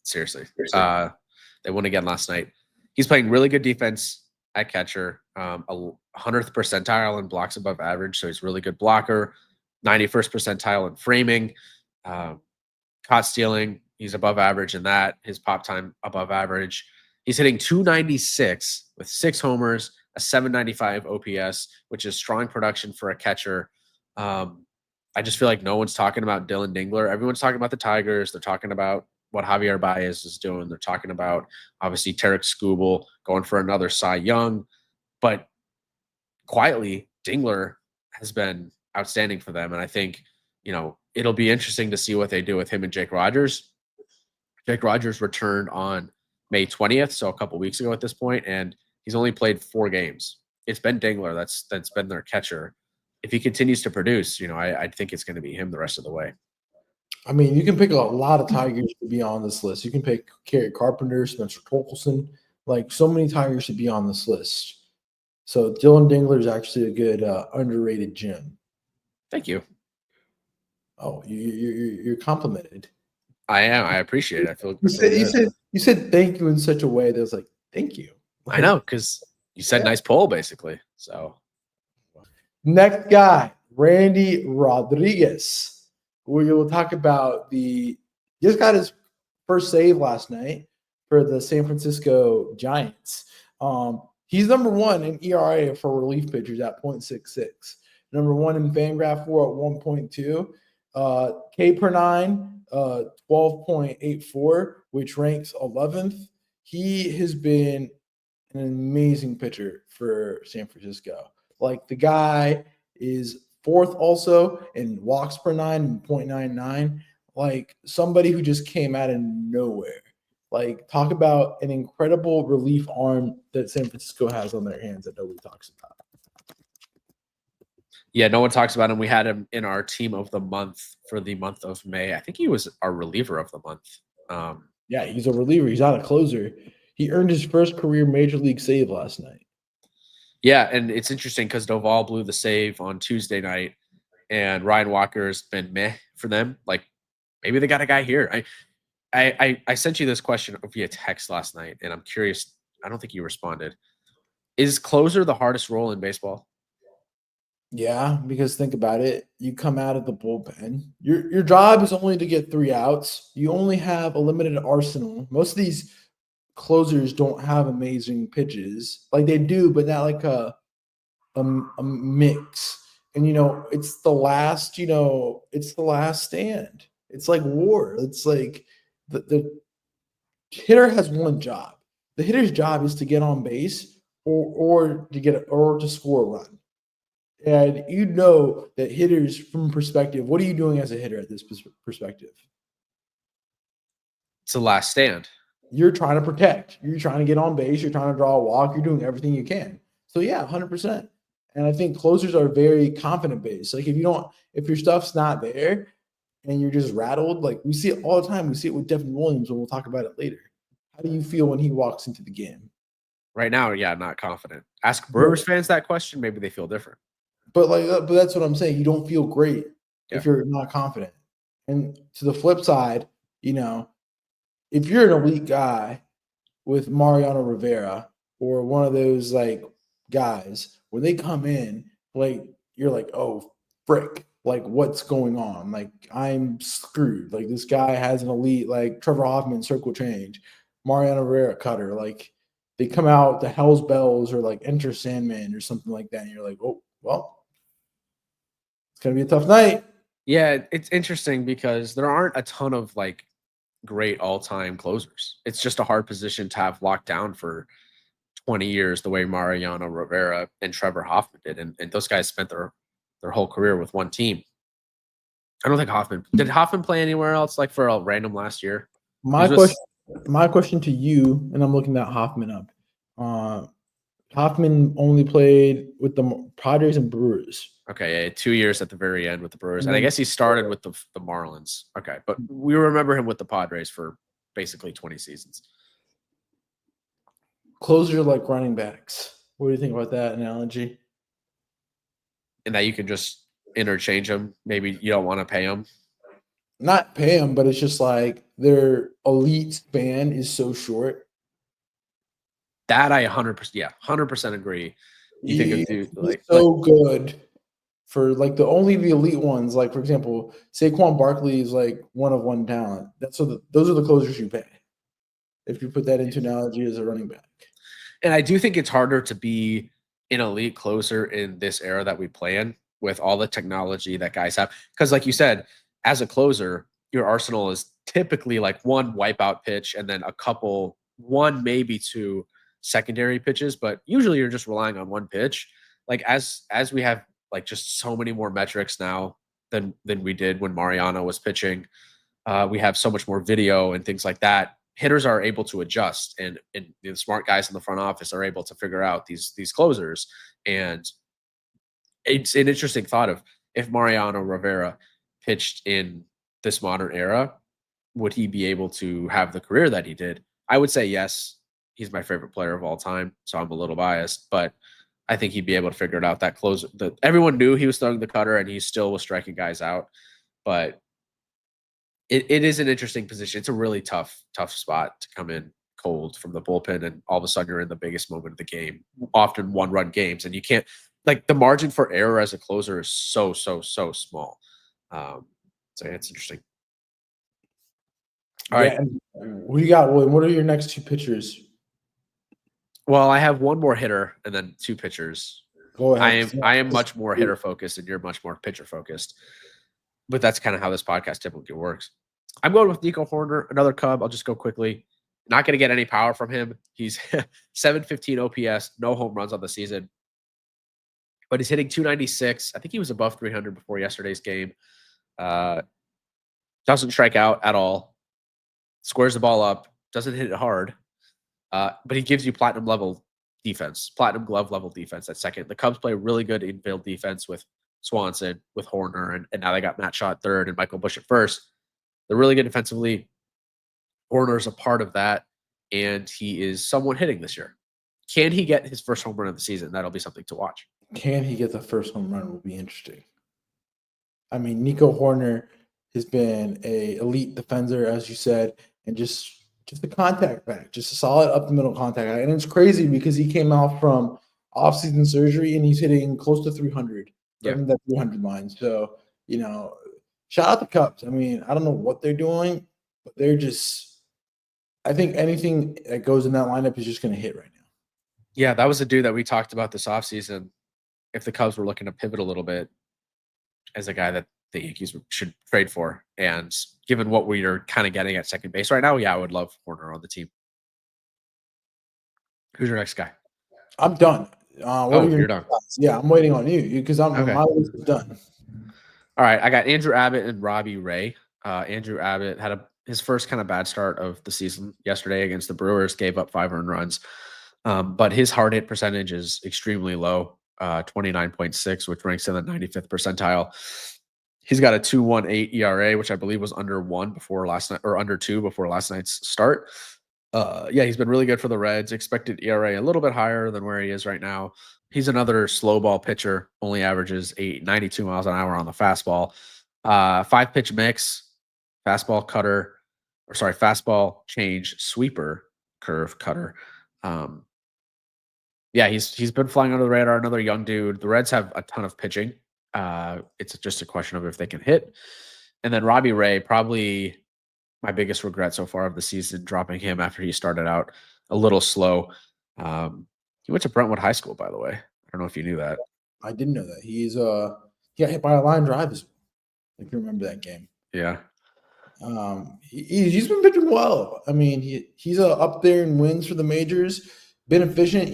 [SPEAKER 1] Seriously. They won again last night. He's playing really good defense at catcher, 100th percentile in blocks above average, so he's a really good blocker, 91st percentile in framing, caught stealing, he's above average in that, his pop time above average. He's hitting 296 with 6 homers, a 795 OPS, which is strong production for a catcher. I just feel like no one's talking about Dylan Dingler. Everyone's talking about the Tigers. They're talking about what Javier Baez is doing. They're talking about, obviously, Tarek Skubal going for another Cy Young. But quietly, Dingler has been outstanding for them. And I think, it'll be interesting to see what they do with him and Jake Rogers. Jake Rogers returned on May 20th, so a couple weeks ago at this point, and he's only played 4 games. It's been Dingler that's been their catcher. If he continues to produce, I think it's going to be him the rest of the way.
[SPEAKER 2] I mean, you can pick a lot of Tigers to be on this list. You can pick Kerry Carpenter, Spencer Torkelson. Like, so many Tigers should be on this list. So Dylan Dingler is actually a good underrated gem.
[SPEAKER 1] Thank you.
[SPEAKER 2] Oh, you're complimented.
[SPEAKER 1] I am. I appreciate it. I feel
[SPEAKER 2] you said thank you in such a way that was like, thank you.
[SPEAKER 1] I know, because you said nice poll, basically. So
[SPEAKER 2] next guy, Randy Rodriguez. We will talk about he just got his first save last night for the San Francisco Giants. He's number 1 in ERA for relief pitchers at 0.66. Number 1 in Fangraph 4 at 1.2. K per 9, 12.84, which ranks 11th. He has been an amazing pitcher for San Francisco. Like, the guy is 4th also in walks per 9, 0.99. Like, somebody who just came out of nowhere. Like, talk about an incredible relief arm that San Francisco has on their hands that nobody talks about.
[SPEAKER 1] Yeah, no one talks about him. We had him in our team of the month for the month of May. I think he was our reliever of the month.
[SPEAKER 2] Yeah, he's a reliever. He's not a closer. He earned his first career major league save last night.
[SPEAKER 1] Yeah, and it's interesting because Doval blew the save on Tuesday night, and Ryan Walker's been meh for them. Like, maybe they got a guy here. I sent you this question via text last night, and I'm curious. I don't think you responded. Is closer the hardest role in baseball?
[SPEAKER 2] Yeah, because think about it. You come out of the bullpen. Your job is only to get 3 outs. You only have a limited arsenal. Most of these closers don't have amazing pitches. Like, they do, but not like a mix. And it's the last. It's the last stand. It's like war. It's like the hitter has one job. The hitter's job is to get on base or to score a run. And that hitters, from perspective, what are you doing as a hitter at this perspective?
[SPEAKER 1] It's the last stand.
[SPEAKER 2] You're trying to protect. You're trying to get on base. You're trying to draw a walk. You're doing everything you can. So, yeah, 100%. And I think closers are very confident based. Like, if your stuff's not there and you're just rattled, like, we see it all the time. We see it with Devin Williams, and we'll talk about it later. How do you feel when he walks into the game?
[SPEAKER 1] Right now, yeah, not confident. Ask Brewers fans that question. Maybe they feel different.
[SPEAKER 2] But that's what I'm saying. You don't feel great if you're not confident. And to the flip side, if you're an elite guy with Mariano Rivera or one of those like guys, when they come in, like, you're like, oh, frick, like, what's going on? Like, I'm screwed. Like, this guy has an elite, like Trevor Hoffman circle change, Mariano Rivera cutter. Like, they come out the Hell's Bells or like Enter Sandman or something like that, and you're like, oh, well, it's going to be a tough night.
[SPEAKER 1] Yeah, it's interesting because there aren't a ton of like great all-time closers. It's just a hard position to have locked down for 20 years the way Mariano Rivera and Trevor Hoffman did. And those guys spent their whole career with one team. I don't think did Hoffman play anywhere else, like for a random last year?
[SPEAKER 2] My question to you, and I'm looking that Hoffman up. Hoffman only played with the Padres and Brewers.
[SPEAKER 1] Okay, yeah, 2 years at the very end with the Brewers,
[SPEAKER 2] And
[SPEAKER 1] and I
[SPEAKER 2] then-
[SPEAKER 1] guess he started with the Marlins. Okay, but we remember him with the Padres for basically 20 seasons.
[SPEAKER 2] Closer like running backs. What do you think about that analogy?
[SPEAKER 1] And that you can just interchange them. Maybe you don't want to pay them.
[SPEAKER 2] Not pay them, but it's just like their elite span is so short.
[SPEAKER 1] That I 100% agree. You think of dude
[SPEAKER 2] He's so good for like the elite ones. Like for example, Saquon Barkley is like one of one talent. Those are the closers you pay. If you put that into analogy as a running back.
[SPEAKER 1] And I do think it's harder to be an elite closer in this era that we play in with all the technology that guys have. Because like you said, as a closer, your arsenal is typically like one wipeout pitch and then one, maybe two secondary pitches, but usually you're just relying on one pitch. Like as we have like just so many more metrics now than we did when Mariano was pitching. We have so much more video and things like that. Hitters are able to adjust, and the smart guys in the front office are able to figure out these closers. And it's an interesting thought of if Mariano Rivera pitched in this modern era, would he be able to have the career that he did? I would say yes. He's my favorite player of all time, so I'm a little biased, but I think he'd be able to figure it out. That closer, everyone knew he was throwing the cutter, and he still was striking guys out. But it is an interesting position. It's a really tough spot to come in cold from the bullpen, and all of a sudden you're in the biggest moment of the game, often one-run games, and you can't like the margin for error as a closer is so small. So yeah, it's interesting. All right.
[SPEAKER 2] What do you got, William? What are your next two pitchers?
[SPEAKER 1] Well, I have one more hitter and then two pitchers.
[SPEAKER 2] Go ahead.
[SPEAKER 1] I am much more hitter focused, and you're much more pitcher focused. But that's kind of how this podcast typically works. I'm going with Nico Horner, another Cub. I'll just go quickly. Not going to get any power from him. He's 715 OPS, no home runs on the season. But he's hitting 296. I think he was above 300 before yesterday's game. Doesn't strike out at all. Squares the ball up. Doesn't hit it hard. But he gives you platinum level defense, platinum glove level defense at second. The Cubs play really good infield defense with Swanson, with Horner, and now they got Matt Shaw at third and Michael Busch at first. They're really good defensively. Horner's a part of that, and he is somewhat hitting this year. Can he get his first home run of the season? That'll be something to watch.
[SPEAKER 2] Can he get the first home run will be interesting. I mean, Nico Horner has been a elite defender, as you said, and just a contact back, just a solid up the middle contact back. And it's crazy because he came out from offseason surgery and he's hitting close to 300. That 300 line. So, shout out the Cubs. I mean, I don't know what they're doing, but they're just – I think anything that goes in that lineup is just going to hit right now.
[SPEAKER 1] Yeah, that was a dude that we talked about this offseason. If the Cubs were looking to pivot a little bit as a guy that the Yankees should trade for. And given what we are kind of getting at second base right now, yeah, I would love Horner on the team. Who's your next guy?
[SPEAKER 2] I'm done.
[SPEAKER 1] You're done.
[SPEAKER 2] Yeah, I'm waiting on you because my list is done.
[SPEAKER 1] All right, I got Andrew Abbott and Robbie Ray. Andrew Abbott had his first kind of bad start of the season yesterday against the Brewers, gave up 5 earned runs. But his hard hit percentage is extremely low, 29.6, which ranks in the 95th percentile. He's got a 2.18 ERA, which I believe was under 1 before last night, or under 2 before last night's start. He's been really good for the Reds. Expected ERA a little bit higher than where he is right now. He's another slow ball pitcher, only averages 92 miles an hour on the fastball. 5-pitch mix, fastball change, sweeper, curve, cutter. He's been flying under the radar, another young dude. The Reds have a ton of pitching. It's just a question of if they can hit. And then Robbie Ray, probably my biggest regret so far of the season, dropping him after he started out a little slow. He went to Brentwood High School, by the way. I don't know if you knew that.
[SPEAKER 2] I didn't know that. He got hit by a line drive, if you remember that game.
[SPEAKER 1] Yeah.
[SPEAKER 2] He's been pitching well. I mean, he's up there in wins for the majors. Been efficient.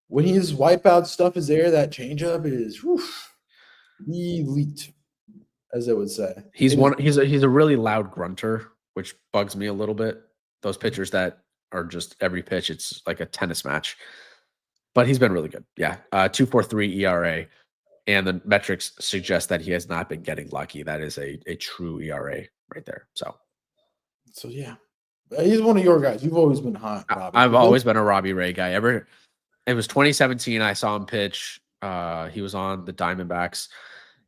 [SPEAKER 2] When his wipeout stuff is there, that changeup is elite, as I would say.
[SPEAKER 1] He's a really loud grunter, which bugs me a little bit. Those pitchers that are just every pitch, it's like a tennis match. but he's been really good. Yeah, 2.43 ERA, and the metrics suggest that he has not been getting lucky. That is a true ERA right there. So
[SPEAKER 2] yeah, he's one of your guys. You've always been hot, Robbie.
[SPEAKER 1] I've always been a Robbie Ray guy. It was 2017. I saw him pitch. He was on the Diamondbacks,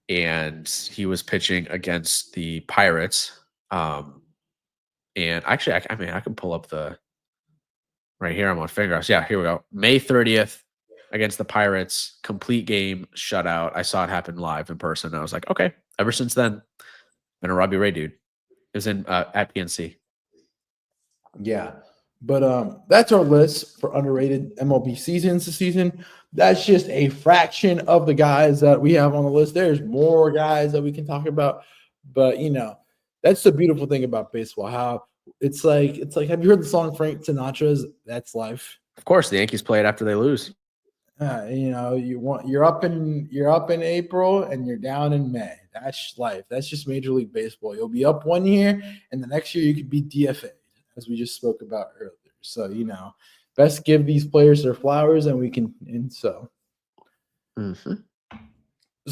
[SPEAKER 1] and he was pitching against the Pirates. And actually, I mean, I can pull up the right here. I'm on Fangraphs. Yeah, here we go. May 30th against the Pirates, complete game shutout. I saw it happen live in person. I was like, okay. Ever since then, been a Robbie Ray dude. It was in at PNC.
[SPEAKER 2] Yeah. But that's our list for underrated MLB seasons this season. That's just a fraction of the guys that we have on the list. There's more guys that we can talk about. But that's the beautiful thing about baseball. How it's like have you heard the song Frank Sinatra's That's Life?
[SPEAKER 1] Of course, the Yankees play it after they lose.
[SPEAKER 2] You're up in April and you're down in May. That's life. That's just Major League Baseball. You'll be up one year and the next year you could be DFA, as we just spoke about earlier. So, best give these players their flowers and we can, so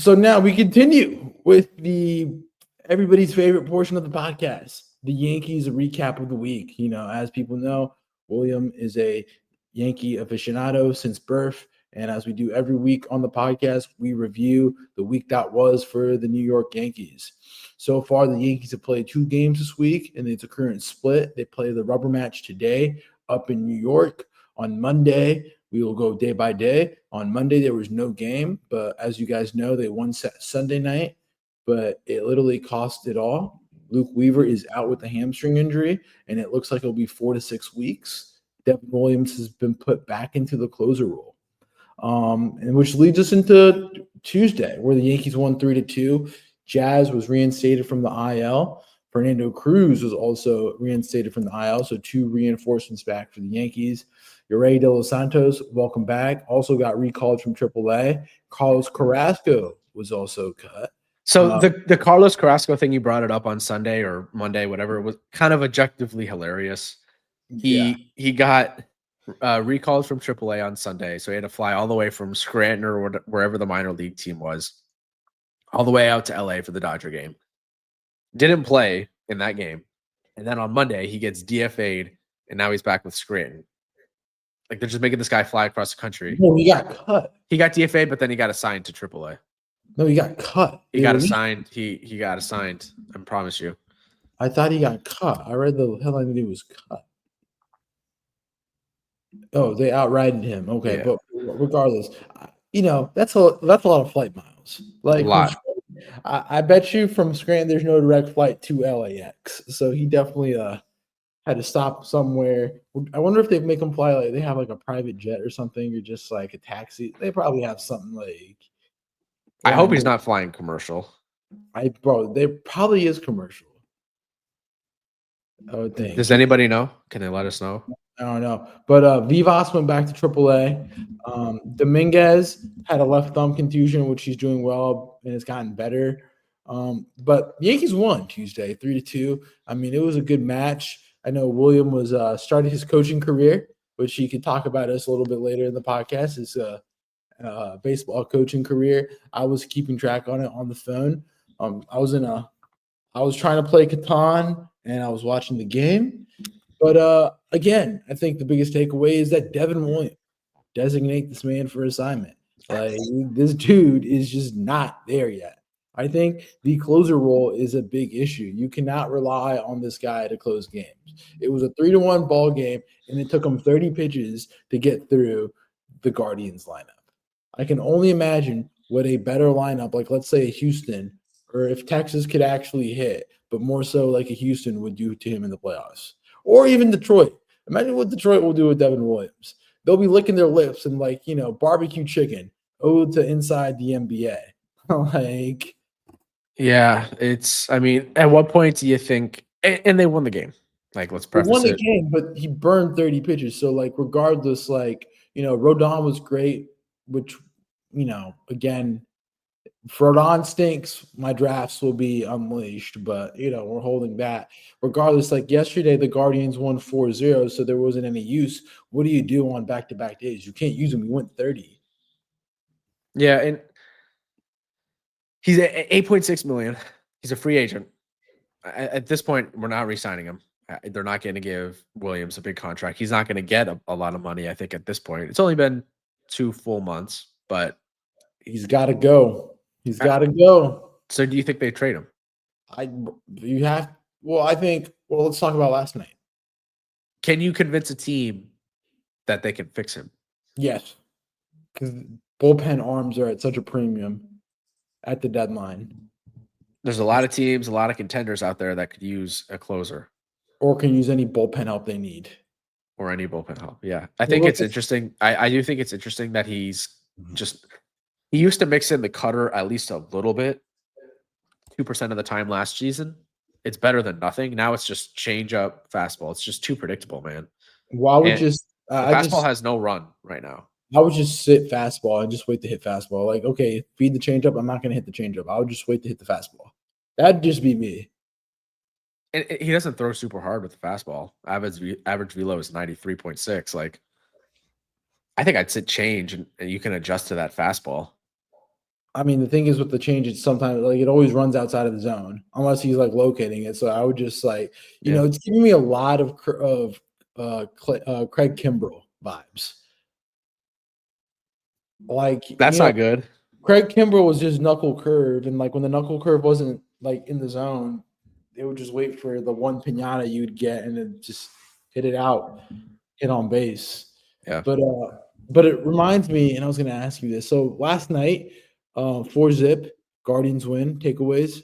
[SPEAKER 2] now we continue with everybody's favorite portion of the podcast, the Yankees recap of the week. As people know, William is a Yankee aficionado since birth. And as we do every week on the podcast, we review the week that was for the New York Yankees. So far, the Yankees have played 2 games this week, and it's a current split. They play the rubber match today up in New York. On Monday, we will go day by day. On Monday, there was no game, but as you guys know, they won Sunday night, but it literally cost it all. Luke Weaver is out with a hamstring injury, and it looks like it'll be 4 to 6 weeks. Devin Williams has been put back into the closer role. And which leads us into Tuesday, where the Yankees won 3-2. Jazz was reinstated from the IL. Fernando Cruz was also reinstated from the IL, so 2 reinforcements back for the Yankees. Uri De Los Santos, welcome back, also got recalled from AAA. Carlos Carrasco was also cut.
[SPEAKER 1] So the Carlos Carrasco thing, you brought it up on Sunday or Monday, whatever, it was kind of objectively hilarious. He got recalled from AAA on Sunday, so he had to fly all the way from Scranton or wherever the minor league team was, all the way out to LA for the Dodger game. Didn't play in that game, and then on Monday he gets DFA'd, and now he's back with Scranton. Like, they're just making this guy fly across the country.
[SPEAKER 2] No, he got cut.
[SPEAKER 1] He got DFA'd, but then he got assigned to AAA.
[SPEAKER 2] No, he got cut.
[SPEAKER 1] He got assigned. He got assigned. I promise you.
[SPEAKER 2] I thought he got cut. I read the headline that he was cut. Oh, they outrighted him. Okay, yeah. But regardless, that's a lot of flight miles. Like, a lot. I bet you from Scranton there's no direct flight to LAX. So he definitely had to stop somewhere. I wonder if they make him fly they have like a private jet or something, or just like a taxi. They probably have something like.
[SPEAKER 1] I hope he's not flying commercial.
[SPEAKER 2] There probably is commercial. I would think.
[SPEAKER 1] Does anybody know? Can they let us know?
[SPEAKER 2] I don't know. But Vivas went back to AAA. Dominguez had a left thumb contusion, which he's doing well and has gotten better. But Yankees won Tuesday, 3-2. I mean, it was a good match. I know William was started his coaching career, which he could talk about us a little bit later in the podcast. His baseball coaching career. I was keeping track on it on the phone. I was trying to play Catan and I was watching the game. But again, I think the biggest takeaway is that Devin Williams, designate this man for assignment. Like, this dude is just not there yet. I think the closer role is a big issue. You cannot rely on this guy to close games. It was a 3-1 ball game, and it took him 30 pitches to get through the Guardians lineup. I can only imagine what a better lineup, like let's say Houston, or if Texas could actually hit, but more so like a Houston would do to him in the playoffs. Or even Detroit. Imagine what Detroit will do with Devin Williams. They'll be licking their lips and barbecue chicken. Ode to inside the NBA.
[SPEAKER 1] Yeah, at what point do you think, and they won the game. Like, let's preface it.
[SPEAKER 2] He won the game, but he burned 30 pitches. So, regardless, Rodon was great, which, again, Frodon stinks. My drafts will be unleashed, but we're holding that. Regardless, like yesterday, the Guardians won 4-0, so there wasn't any use. What do you do on back-to-back days? You can't use them. You went 30.
[SPEAKER 1] Yeah, and he's at 8.6 million. He's a free agent. At this point, we're not re-signing him. They're not going to give Williams a big contract. He's not going to get a lot of money, I think, at this point. It's only been 2 full months, but
[SPEAKER 2] he's got to go. He's got to go.
[SPEAKER 1] So do you think they trade him?
[SPEAKER 2] I think, let's talk about last night.
[SPEAKER 1] Can you convince a team that they can fix him?
[SPEAKER 2] Yes. Because bullpen arms are at such a premium at the deadline.
[SPEAKER 1] There's a lot of teams, a lot of contenders out there that could use a closer.
[SPEAKER 2] Or can use any bullpen help they need.
[SPEAKER 1] Or any bullpen help. Yeah. I think it's interesting. I do think it's interesting that he used to mix in the cutter at least a little bit, 2% of the time last season. It's better than nothing. Now it's just change up fastball. It's just too predictable, man.
[SPEAKER 2] Well,
[SPEAKER 1] fastball has no run right now.
[SPEAKER 2] I would just sit fastball and just wait to hit fastball. Like, okay, feed the changeup. I'm not going to hit the changeup. I would just wait to hit the fastball. That'd just be me.
[SPEAKER 1] And he doesn't throw super hard with the fastball. Average velo is 93.6. Like, I think I'd sit change and you can adjust to that fastball.
[SPEAKER 2] I mean, the thing is with the change, it's sometimes like it always runs outside of the zone unless he's like locating it. So I would just like, it's giving me a lot of Craig Kimbrell vibes. Like
[SPEAKER 1] that's not good.
[SPEAKER 2] Craig Kimbrell was just knuckle curve, and like when the knuckle curve wasn't like in the zone, they would just wait for the one pinata you'd get and then just hit it out, hit on base.
[SPEAKER 1] Yeah.
[SPEAKER 2] But it reminds me, and I was going to ask you this. So last night, 4-zip, Guardians win. Takeaways.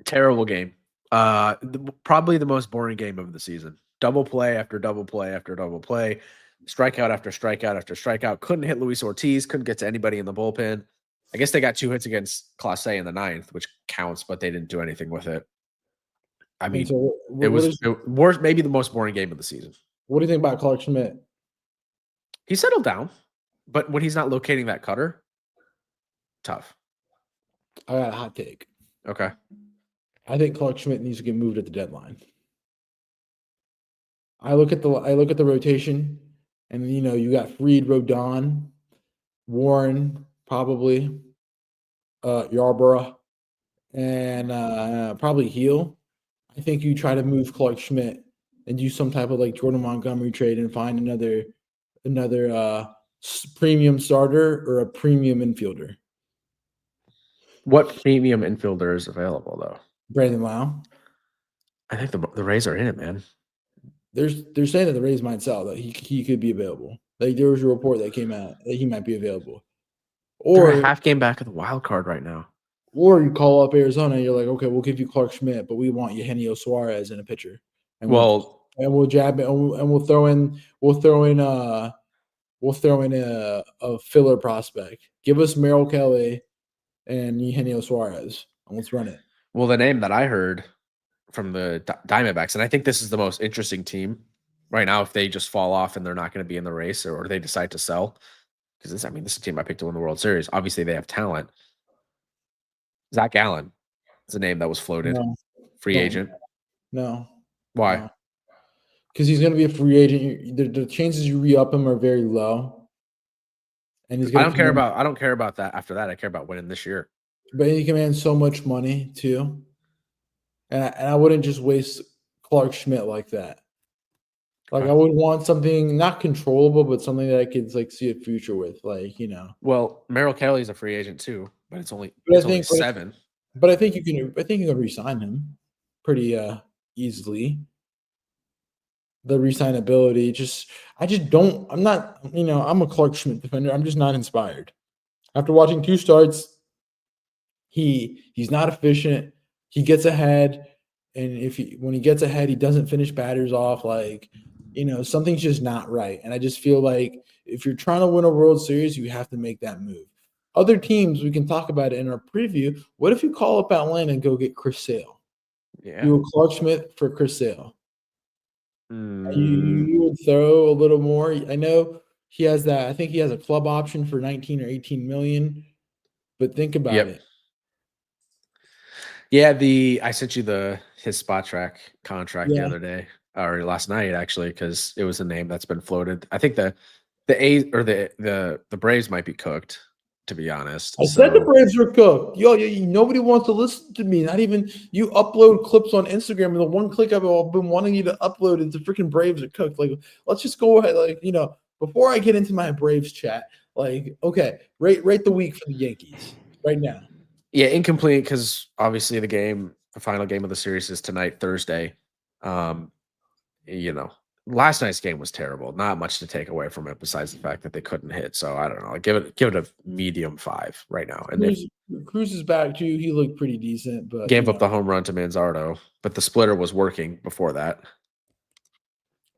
[SPEAKER 1] Terrible game. Probably the most boring game of the season. Double play after double play after double play. Strikeout after strikeout after strikeout. Couldn't hit Luis Ortiz. Couldn't get to anybody in the bullpen. I guess they got 2 hits against Clase in the 9th, which counts, but they didn't do anything with it. I mean, it was maybe the most boring game of the season.
[SPEAKER 2] What do you think about Clarke Schmidt?
[SPEAKER 1] He settled down, but when he's not locating that cutter, tough.
[SPEAKER 2] I got a hot take.
[SPEAKER 1] Okay.
[SPEAKER 2] I think Clarke Schmidt needs to get moved at the deadline. I look at the rotation, and you got Fried, Rodon, Warren, probably, Yarborough, and probably Heel. I think you try to move Clarke Schmidt and do some type of like Jordan Montgomery trade and find another premium starter or a premium infielder.
[SPEAKER 1] What premium infielder is available though?
[SPEAKER 2] Brandon Lau.
[SPEAKER 1] I think the Rays are in it, man.
[SPEAKER 2] They're saying that the Rays might sell, that he could be available. Like there was a report that came out that he might be available.
[SPEAKER 1] Or a half game back of the wild card right now.
[SPEAKER 2] Or you call up Arizona and you're like, okay, we'll give you Clarke Schmidt, but we want Eugenio Suarez in a pitcher. And we'll jab it and we'll throw in a filler prospect. Give us Merrill Kelly and Eugenio Suarez, and let's run it.
[SPEAKER 1] Well, the name that I heard from the Diamondbacks, and I think this is the most interesting team right now if they just fall off and they're not going to be in the race or they decide to sell. Because this is a team I picked to win the World Series. Obviously, they have talent. Zach Gallen is a name that was floated.
[SPEAKER 2] No,
[SPEAKER 1] free agent.
[SPEAKER 2] No.
[SPEAKER 1] Why?
[SPEAKER 2] Because he's going to be a free agent. The chances you re-up him are very low. And he's.
[SPEAKER 1] I don't care about that. After that, I care about winning this year.
[SPEAKER 2] But he commands so much money too, and I wouldn't just waste Clarke Schmidt like that. Like I would want something not controllable, but something that I could like see a future with, like
[SPEAKER 1] Well, Merrill Kelly's a free agent too, but it's only 7.
[SPEAKER 2] But I think you can. I think you can re-sign him pretty easily. The re-signability, I just don't. I'm not. I'm a Clarke Schmidt defender. I'm just not inspired. After watching 2 starts, he's not efficient. He gets ahead, and when he gets ahead, he doesn't finish batters off. Like, something's just not right. And I just feel like if you're trying to win a World Series, you have to make that move. Other teams, we can talk about it in our preview. What if you call up Atlanta and go get Chris Sale?
[SPEAKER 1] Yeah.
[SPEAKER 2] Do a Clarke Schmidt for Chris Sale. You would throw a little more. I know he has that. I think he has a club option for 19 or 18 million. But think about it.
[SPEAKER 1] Yeah, I sent you his spot track contract the other day or last night actually because it was a name that's been floated. I think the A or the Braves might be cooked, to be honest.
[SPEAKER 2] I said the Braves were cooked. Nobody wants to listen to me. Not even you upload clips on Instagram, and the one click I've been wanting you to upload is the freaking Braves are cooked. Like, let's just go ahead. Like, before I get into my Braves chat, like, okay, rate the week for the Yankees right now.
[SPEAKER 1] Yeah, incomplete because obviously the final game of the series is tonight, Thursday. Last night's game was terrible. Not much to take away from it besides the fact that they couldn't hit. So I don't know. Give it a medium 5 right now. And
[SPEAKER 2] Cruz is back too. He looked pretty decent, but
[SPEAKER 1] gave up the home run to Manzardo, but the splitter was working before that.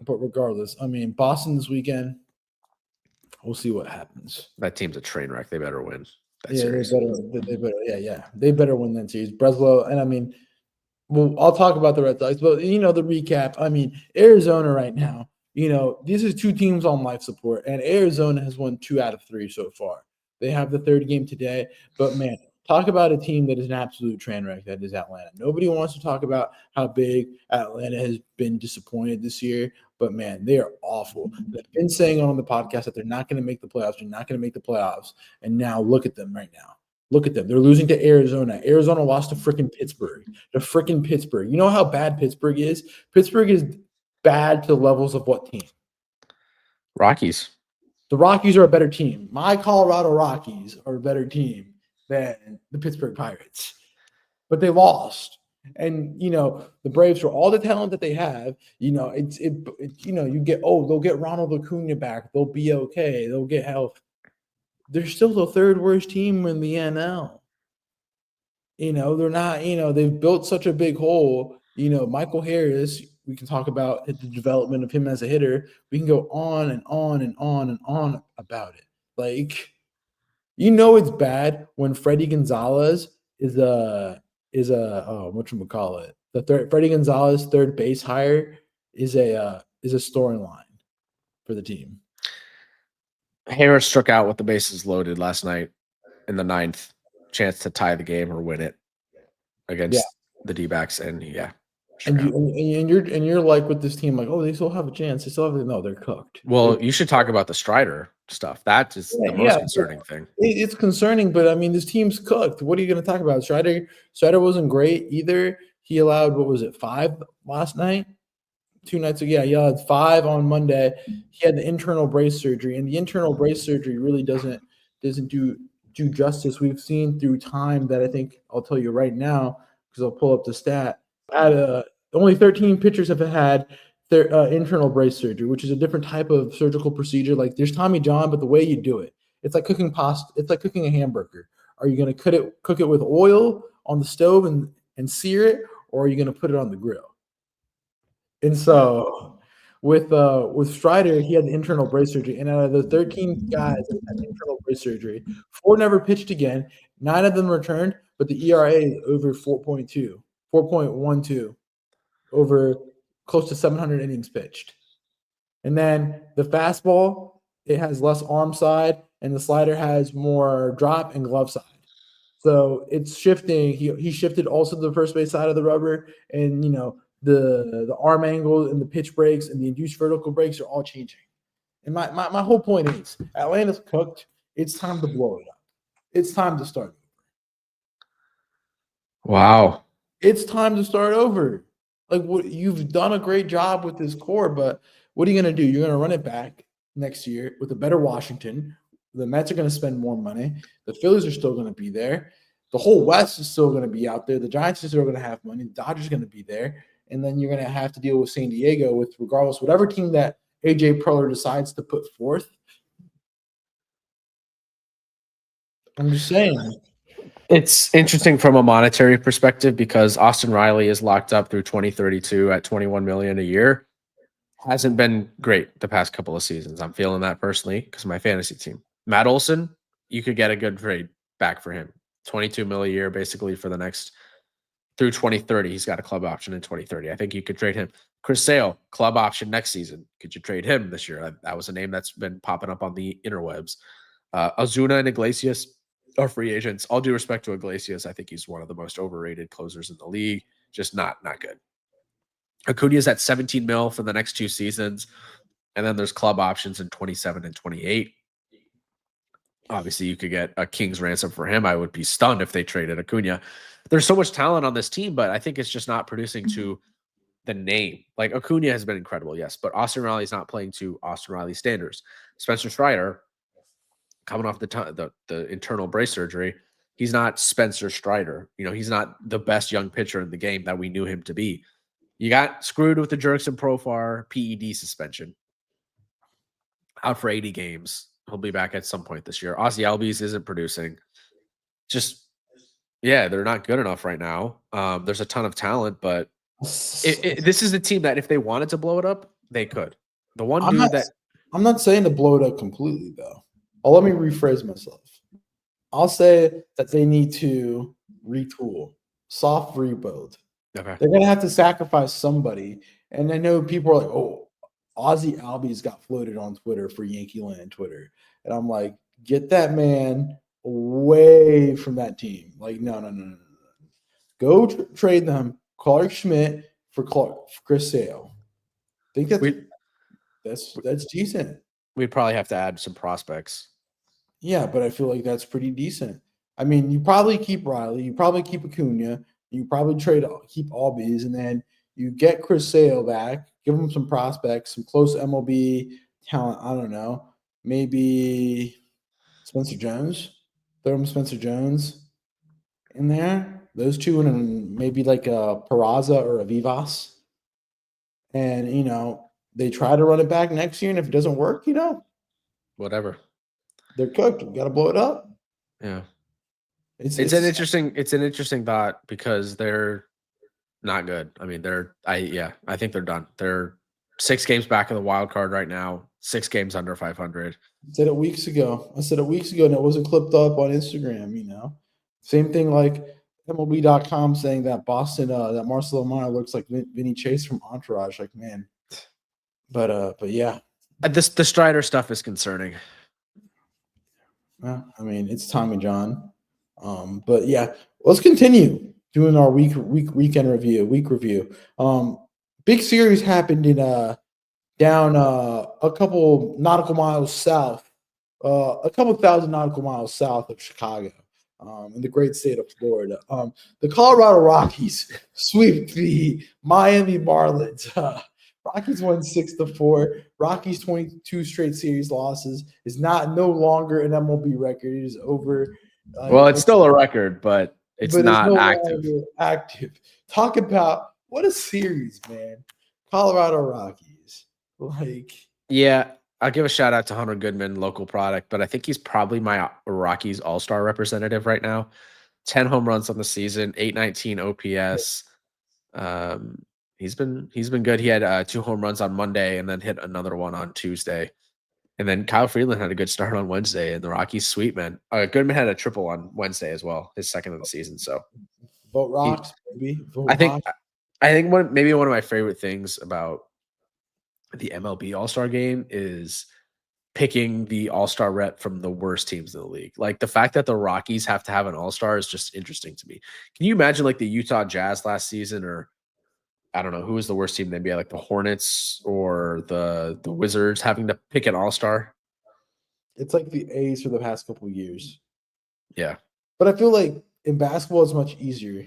[SPEAKER 2] But regardless, I mean, Boston this weekend. We'll see what happens.
[SPEAKER 1] That team's a train wreck. They better win.
[SPEAKER 2] They better win that series. Breslow, and I mean, well, I'll talk about the Red Sox, but the recap. I mean, Arizona right now. These are two teams on life support, and Arizona has won 2 out of 3 so far. They have the third game today, but man, talk about a team that is an absolute train wreck. That is Atlanta. Nobody wants to talk about how big Atlanta has been disappointed this year, but man, they are awful. They've been saying on the podcast that they're not going to make the playoffs. They're not going to make the playoffs, and now look at them right now. Look at them. They're losing to Arizona. Arizona lost to freaking Pittsburgh. You know how bad Pittsburgh is? Pittsburgh is bad to the levels of what team?
[SPEAKER 1] Rockies.
[SPEAKER 2] The Rockies are a better team. My Colorado Rockies are a better team than the Pittsburgh Pirates. But they lost. And, the Braves, for all the talent that they have, you get, they'll get Ronald Acuna back. They'll be okay. They'll get health. They're still the third worst team in the NL. They're not, they've built such a big hole. Michael Harris, we can talk about the development of him as a hitter. We can go on and on and on and on about it. Like, it's bad when Freddie Gonzalez is whatchamacallit. Freddie Gonzalez third base hire is a storyline for the team.
[SPEAKER 1] Harris struck out with the bases loaded last night in the 9th, chance to tie the game or win it against the D-backs, and
[SPEAKER 2] you're like with this team, like, they still have a chance. No, they're cooked.
[SPEAKER 1] Well, you should talk about the Strider stuff. That is the most concerning thing.
[SPEAKER 2] It's concerning, but I mean, this team's cooked. What are you going to talk about? Strider wasn't great either. He allowed 5 last night? 2 nights ago. Yeah, he had 5 on Monday. He had the internal brace surgery, and the internal brace surgery really doesn't do justice. We've seen through time that I think I'll tell you right now because I'll pull up the stat. Only 13 pitchers have had their internal brace surgery, which is a different type of surgical procedure. Like there's Tommy John, but the way you do it, it's like cooking pasta. It's like cooking a hamburger. Are you going to cook it with oil on the stove and sear it, or are you going to put it on the grill? And so with Strider, he had an internal brace surgery, and out of the 13 guys that had internal brace surgery, 4 never pitched again. 9 of them returned, but the ERA is over 4.12, over close to 700 innings pitched. And then the fastball, it has less arm side, and the slider has more drop and glove side. So it's shifting. He shifted also to the first base side of the rubber, and the arm angle and the pitch breaks and the induced vertical breaks are all changing. And my whole point is Atlanta's cooked. It's time to blow it up. It's time to start.
[SPEAKER 1] Wow.
[SPEAKER 2] It's time to start over. Like, you've done a great job with this core, but what are you going to do? You're going to run it back next year with a better Washington. The Mets are going to spend more money. The Phillies are still going to be there. The whole West is still going to be out there. The Giants are still going to have money. The Dodgers are going to be there. And then you're going to have to deal with San Diego with regardless, whatever team that AJ Preller decides to put forth. I'm just saying.
[SPEAKER 1] It's interesting from a monetary perspective because Austin Riley is locked up through 2032 at $21 million a year. Hasn't been great the past couple of seasons. I'm feeling that personally because of my fantasy team. Matt Olson, you could get a good trade back for him. $22 million a year basically for the next through 2030. He's got a club option in 2030. I think you could trade him. Chris Sale, club option next season. Could you trade him this year? That was a name that's been popping up on the interwebs. Ozuna and Iglesias, are free agents. All due respect to Iglesias, I think he's one of the most overrated closers in the league. Just not good. Acuna's at 17 mil for the next 2 seasons, and then there's club options in 27 and 28. Obviously, you could get a king's ransom for him. I would be stunned if they traded Acuna. There's so much talent on this team, but I think it's just not producing to the name. Like Acuna has been incredible, yes, but Austin Riley's not playing to Austin Riley standards. Spencer Strider, coming off the internal brace surgery, he's not Spencer Strider. He's not the best young pitcher in the game that we knew him to be. You got screwed with the Jurickson Profar PED suspension. Out for 80 games. He'll be back at some point this year. Ozzy Albies isn't producing. They're not good enough right now. There's a ton of talent, but this is a team that if they wanted to blow it up, they could.
[SPEAKER 2] I'm not saying to blow it up completely, though. Let me rephrase myself. I'll say that they need to retool, soft rebuild.
[SPEAKER 1] Okay.
[SPEAKER 2] They're going to have to sacrifice somebody. And I know people are like, oh, Ozzy Albies got floated on Twitter for Yankee Land Twitter. And I'm like, get that man away from that team. Like, no. Go trade them, Clarke Schmidt for Chris Sale. I think that's decent.
[SPEAKER 1] We'd probably have to add some prospects.
[SPEAKER 2] Yeah, but I feel like that's pretty decent. I mean, you probably keep Riley, you probably keep Acuna, you probably keep Albies, and then you get Chris Sale back, give him some prospects, some close MLB talent. I don't know, maybe Spencer Jones. Throw him Spencer Jones in there. Those two, and maybe like a Peraza or a Vivas. And they try to run it back next year, and if it doesn't work,
[SPEAKER 1] whatever.
[SPEAKER 2] They're cooked. We got to blow it up.
[SPEAKER 1] Yeah, it's an interesting thought because they're not good. I mean, I think they're done. They're 6 games back of the wild card right now. 6 games under 500.
[SPEAKER 2] I said it weeks ago, and it wasn't clipped up on Instagram. Same thing like MLB.com saying that Boston, that Marcelo Meyer looks like Vinny Chase from Entourage. Like, man. But yeah.
[SPEAKER 1] The Strider stuff is concerning.
[SPEAKER 2] Well, I mean, it's Tommy John. But yeah, let's continue doing our week review. Big series happened in down a couple nautical miles south, a couple thousand nautical miles south of Chicago, in the great state of Florida. The Colorado Rockies sweep the Miami Marlins. Rockies won 6-4. Rockies 22 straight series losses is no longer an MLB record. It is over.
[SPEAKER 1] It's still a record, but it's not
[SPEAKER 2] active. Talk about what a series, man. Colorado Rockies.
[SPEAKER 1] Yeah, I'll give a shout out to Hunter Goodman, local product, but I think he's probably my Rockies all-star representative right now. 10 home runs on the season, 819 OPS. He's been good. He had 2 home runs on Monday and then hit another one on Tuesday. And then Kyle Freeland had a good start on Wednesday, and the Rockies sweep, man. Goodman had a triple on Wednesday as well, his second of the season. So
[SPEAKER 2] vote Rocks, baby.
[SPEAKER 1] I think one of my favorite things about the MLB All-Star game is picking the All-Star rep from the worst teams in the league. Like the fact that the Rockies have to have an All-Star is just interesting to me. Can you imagine like the Utah Jazz last season, or I don't know who was the worst team in the NBA, like the Hornets or the Wizards having to pick an All-Star?
[SPEAKER 2] It's like the A's for the past couple of years.
[SPEAKER 1] Yeah.
[SPEAKER 2] But I feel like in basketball it's much easier.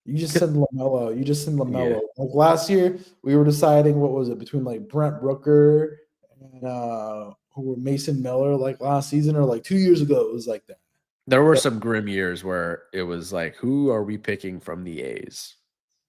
[SPEAKER 2] You just send LaMelo.
[SPEAKER 1] Yeah.
[SPEAKER 2] Like last year, we were deciding what was it between like Brent Rooker and who were Mason Miller like last season, or like 2 years ago it was like that.
[SPEAKER 1] There were some grim years where it was like, who are we picking from the A's?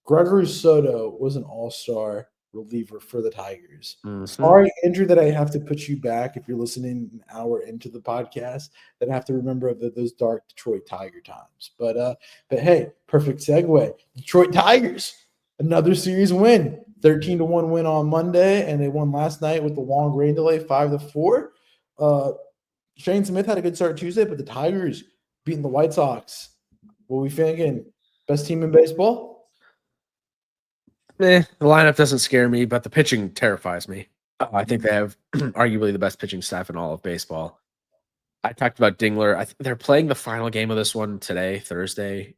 [SPEAKER 2] Gregory Soto was an all-star reliever for the Tigers.
[SPEAKER 1] Mm-hmm.
[SPEAKER 2] Sorry, Andrew, that I have to put you back if you're listening an hour into the podcast. That I have to remember those dark Detroit Tiger times. But hey, perfect segue. Detroit Tigers, another series win, 13-1 win on Monday, and they won last night with the long rain delay, 5-4. Shane Smith had a good start Tuesday, but the Tigers beating the White Sox. What are we thinking? Best team in baseball?
[SPEAKER 1] The lineup doesn't scare me, but the pitching terrifies me. I think they have arguably the best pitching staff in all of baseball. I talked about Dingler. They're playing the final game of this one today, Thursday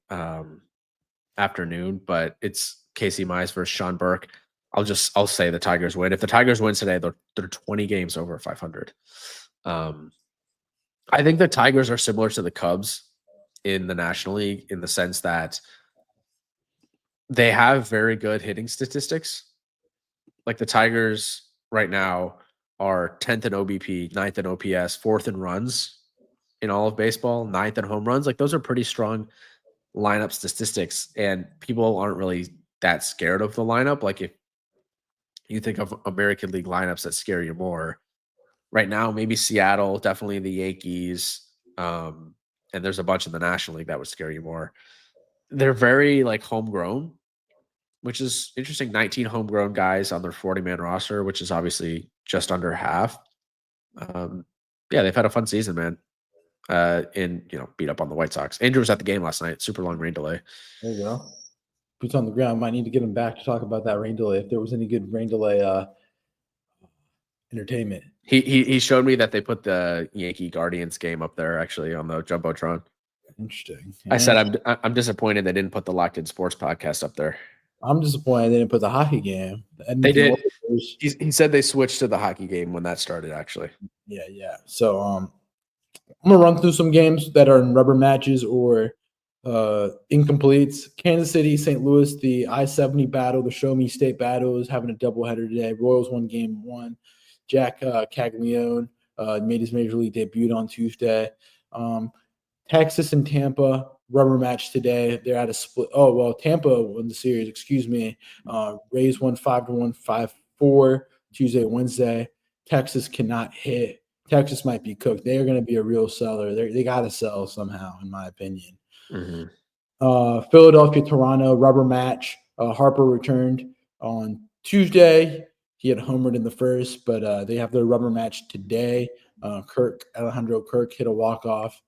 [SPEAKER 1] afternoon, but it's Casey Mize versus Sean Burke. I'll say the Tigers win. If the Tigers win today, they're 20 games over 500. I think the Tigers are similar to the Cubs in the National League in the sense that they have very good hitting statistics. Like the Tigers right now are 10th in OBP, 9th in OPS, 4th in runs in all of baseball, 9th in home runs. Like those are pretty strong lineup statistics, and people aren't really that scared of the lineup. Like if you think of American League lineups that scare you more right now, maybe Seattle, definitely the Yankees, and there's a bunch in the National League that would scare you more. They're very like homegrown, which is interesting. 19 homegrown guys on their 40-man roster, which is obviously just under half. Yeah, they've had a fun season, man. Beat up on the White Sox. Andrew was at the game last night. Super long rain delay.
[SPEAKER 2] There you go. Boots on the ground. Might need to get him back to talk about that rain delay. If there was any good rain delay entertainment.
[SPEAKER 1] He showed me that they put the Yankee Guardians game up there actually on the Jumbotron.
[SPEAKER 2] Interesting.
[SPEAKER 1] I said I'm disappointed they didn't put the Locked In Sports podcast up there.
[SPEAKER 2] I'm disappointed they didn't put the hockey game.
[SPEAKER 1] They did. He said they switched to the hockey game when that started, actually.
[SPEAKER 2] Yeah. So I'm gonna run through some games that are in rubber matches or incompletes. Kansas City, St. Louis, the I-70 battle, the Show Me State battle is having a doubleheader today. Royals won game 1. Jack Caglianone made his major league debut on Tuesday. Texas and Tampa rubber match today. They're at a split. Oh, well, Tampa won the series. Excuse me. Rays won 5-1, 5-4 Tuesday, Wednesday. Texas cannot hit. Texas might be cooked. They are going to be a real seller. They got to sell somehow, in my opinion.
[SPEAKER 1] Mm-hmm.
[SPEAKER 2] Philadelphia, Toronto rubber match. Harper returned on Tuesday. He had homered in the first, but they have their rubber match today. Alejandro Kirk hit a walk-off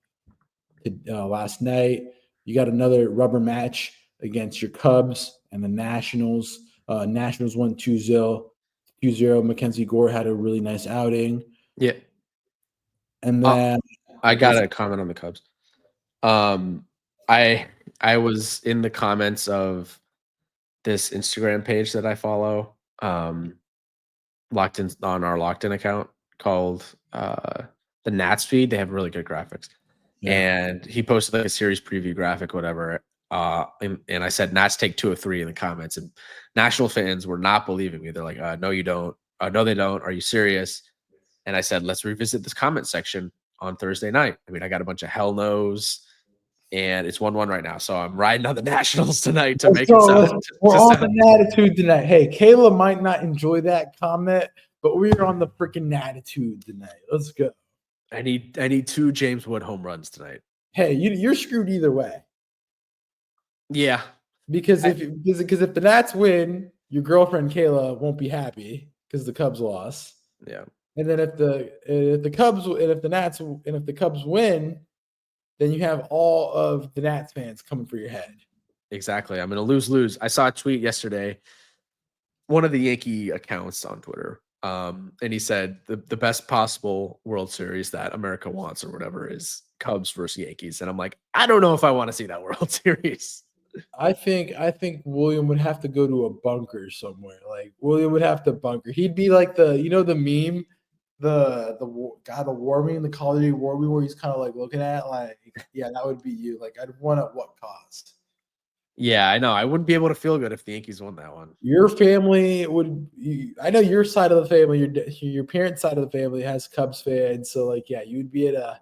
[SPEAKER 2] last night. You got another rubber match against your Cubs and the Nationals. Nationals won 2-0. Mackenzie Gore had a really nice outing.
[SPEAKER 1] Yeah.
[SPEAKER 2] And then
[SPEAKER 1] I got a comment on the Cubs. I was in the comments of this Instagram page that I follow, locked in on our Locked In account called the Nats feed. They have really good graphics. Yeah. And he posted like a series preview graphic, whatever. And I said Nats take 2 of 3 in the comments, and National fans were not believing me. They're like, no, you don't. No, they don't. Are you serious? And I said, let's revisit this comment section on Thursday night. I mean, I got a bunch of hell no's, and it's 1-1 right now. So I'm riding on the Nationals tonight to make it sound.
[SPEAKER 2] We're on the attitude tonight. Hey, Kayla might not enjoy that comment, but we're on the freaking attitude tonight. Let's go.
[SPEAKER 1] I need 2 James Wood home runs tonight.
[SPEAKER 2] Hey, you're screwed either way.
[SPEAKER 1] Yeah,
[SPEAKER 2] because if the Nats win, your girlfriend Kayla won't be happy because the Cubs lost.
[SPEAKER 1] Yeah.
[SPEAKER 2] And then if the Cubs win, then you have all of the Nats fans coming for your head.
[SPEAKER 1] Exactly. I'm gonna lose. I saw a tweet yesterday, one of the Yankee accounts on Twitter, and he said the best possible World Series that America wants or whatever is Cubs versus Yankees, and I'm like, I don't know if I want to see that World Series.
[SPEAKER 2] I think William would have to go to a bunker somewhere. Like William would have to bunker. He'd be like the meme. The warming, the Call of Duty warming, where he's kind of like looking at it, like, yeah, that would be you. Like, I'd won at what cost?
[SPEAKER 1] Yeah, I know. I wouldn't be able to feel good if the Yankees won that one.
[SPEAKER 2] Your family would. I know your side of the family, your parents' side of the family has Cubs fans, so like, yeah, you would be in a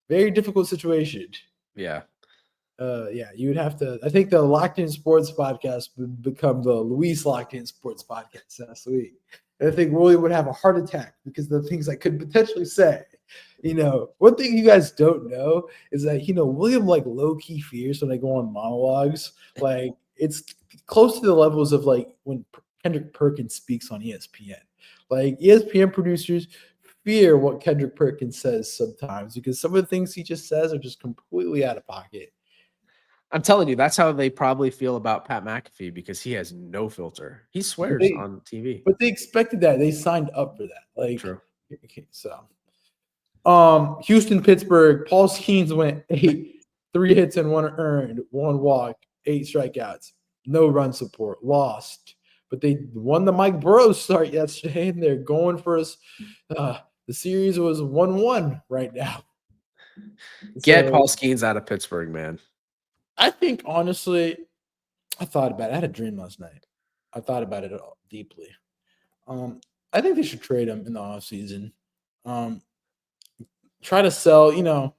[SPEAKER 2] very difficult situation.
[SPEAKER 1] Yeah.
[SPEAKER 2] You would have to. I think the Locked In Sports podcast would become the Luis Locked In Sports podcast last week. And I think William would have a heart attack because of the things I could potentially say. One thing you guys don't know is that, William like low-key fears when I go on monologues. Like it's close to the levels of like when Kendrick Perkins speaks on ESPN. Like ESPN producers fear what Kendrick Perkins says sometimes because some of the things he just says are just completely out of pocket.
[SPEAKER 1] I'm telling you, that's how they probably feel about Pat McAfee because he has no filter. He swears on TV.
[SPEAKER 2] But they expected that. They signed up for that. Like,
[SPEAKER 1] true.
[SPEAKER 2] Okay, so Houston, Pittsburgh. Paul Skenes went 3 hits and 1 earned, 1 walk, 8 strikeouts, no run support, lost. But they won the Mike Burrows start yesterday, and they're going for us. The series was 1-1 right now.
[SPEAKER 1] Get Paul Skenes out of Pittsburgh, man.
[SPEAKER 2] I think, honestly, I thought about it. I had a dream last night. I thought about it all deeply. I think they should trade him in the offseason. Try to sell,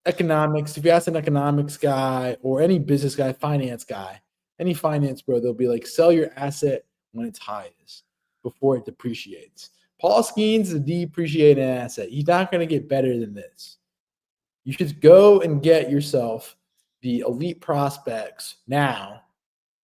[SPEAKER 2] economics. If you ask an economics guy or any business guy, finance guy, any finance bro, they'll be like, sell your asset when it's highest before it depreciates. Paul Skenes is a depreciating asset. He's not going to get better than this. You should go and get yourself the elite prospects now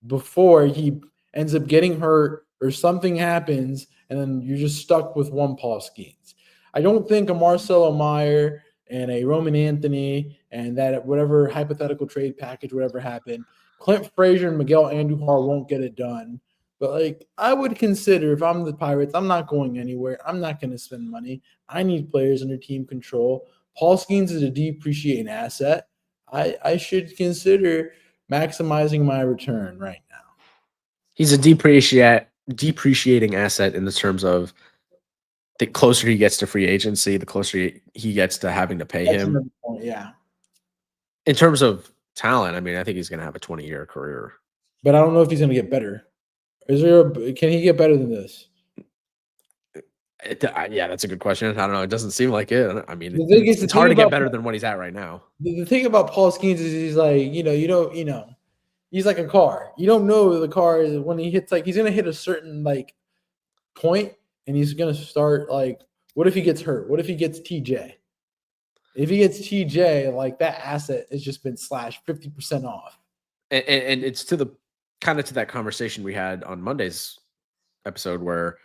[SPEAKER 2] before he ends up getting hurt or something happens, and then you're just stuck with one Paul Skenes. I don't think a Marcelo Meyer and a Roman Anthony and that whatever hypothetical trade package, whatever happened, Clint Frazier and Miguel Andujar won't get it done. But, I would consider, if I'm the Pirates, I'm not going anywhere. I'm not going to spend money. I need players under team control. Paul Skenes is a depreciating asset. I should consider maximizing my return right now.
[SPEAKER 1] He's a depreciating asset in the terms of the closer he gets to free agency, the closer he gets to having to pay him.
[SPEAKER 2] Point, yeah.
[SPEAKER 1] In terms of talent, I think he's going to have a 20-year career.
[SPEAKER 2] But I don't know if he's going to get better. Can he get better than this?
[SPEAKER 1] Yeah, that's a good question. I don't know. It doesn't seem like it.
[SPEAKER 2] It's
[SPEAKER 1] hard to get better than what he's at right now.
[SPEAKER 2] The thing about Paul Skenes is he's like, he's like a car. You don't know the car is when he hits, he's going to hit a certain, point, and he's going to start, what if he gets hurt? What if he gets TJ? If he gets TJ, that asset has just been slashed 50% off.
[SPEAKER 1] And it's to that conversation we had on Monday's episode where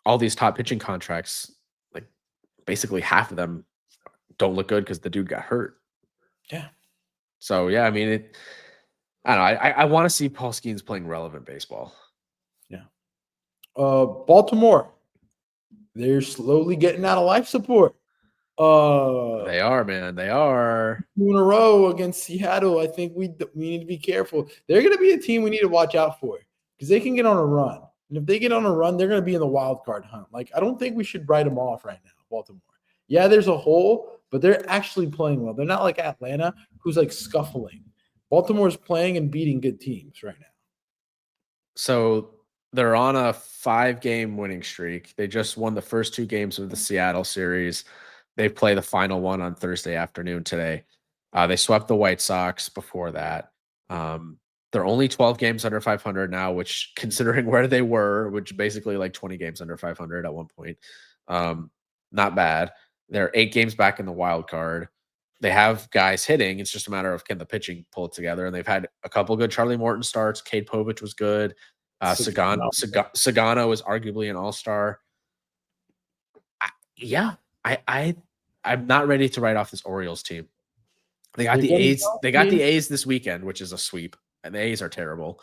[SPEAKER 1] all these top pitching contracts, basically half of them don't look good because the dude got hurt.
[SPEAKER 2] Yeah.
[SPEAKER 1] So, yeah, I don't know. I want to see Paul Skenes playing relevant baseball.
[SPEAKER 2] Yeah. Baltimore, they're slowly getting out of life support.
[SPEAKER 1] They are, man. They are.
[SPEAKER 2] 2 in a row against Seattle. I think we need to be careful. They're going to be a team we need to watch out for because they can get on a run. And if they get on a run, they're going to be in the wild card hunt. I don't think we should write them off right now, Baltimore. Yeah, there's a hole, but they're actually playing well. They're not like Atlanta, who's scuffling. Baltimore's playing and beating good teams right now.
[SPEAKER 1] So they're on a 5-game winning streak. They just won the first 2 games of the Seattle series. They play the final one on Thursday afternoon today. They swept the White Sox before that. They're only 12 games under 500 now, which, considering where they were, which basically 20 games under 500 at one point, not bad. They're 8 games back in the wild card. They have guys hitting. It's just a matter of can the pitching pull it together. And they've had a couple good Charlie Morton starts. Cade Povich was good. Sagano is arguably an all-star. I'm not ready to write off this Orioles team. They got the A's. They got the A's this weekend, which is a sweep. And the A's are terrible.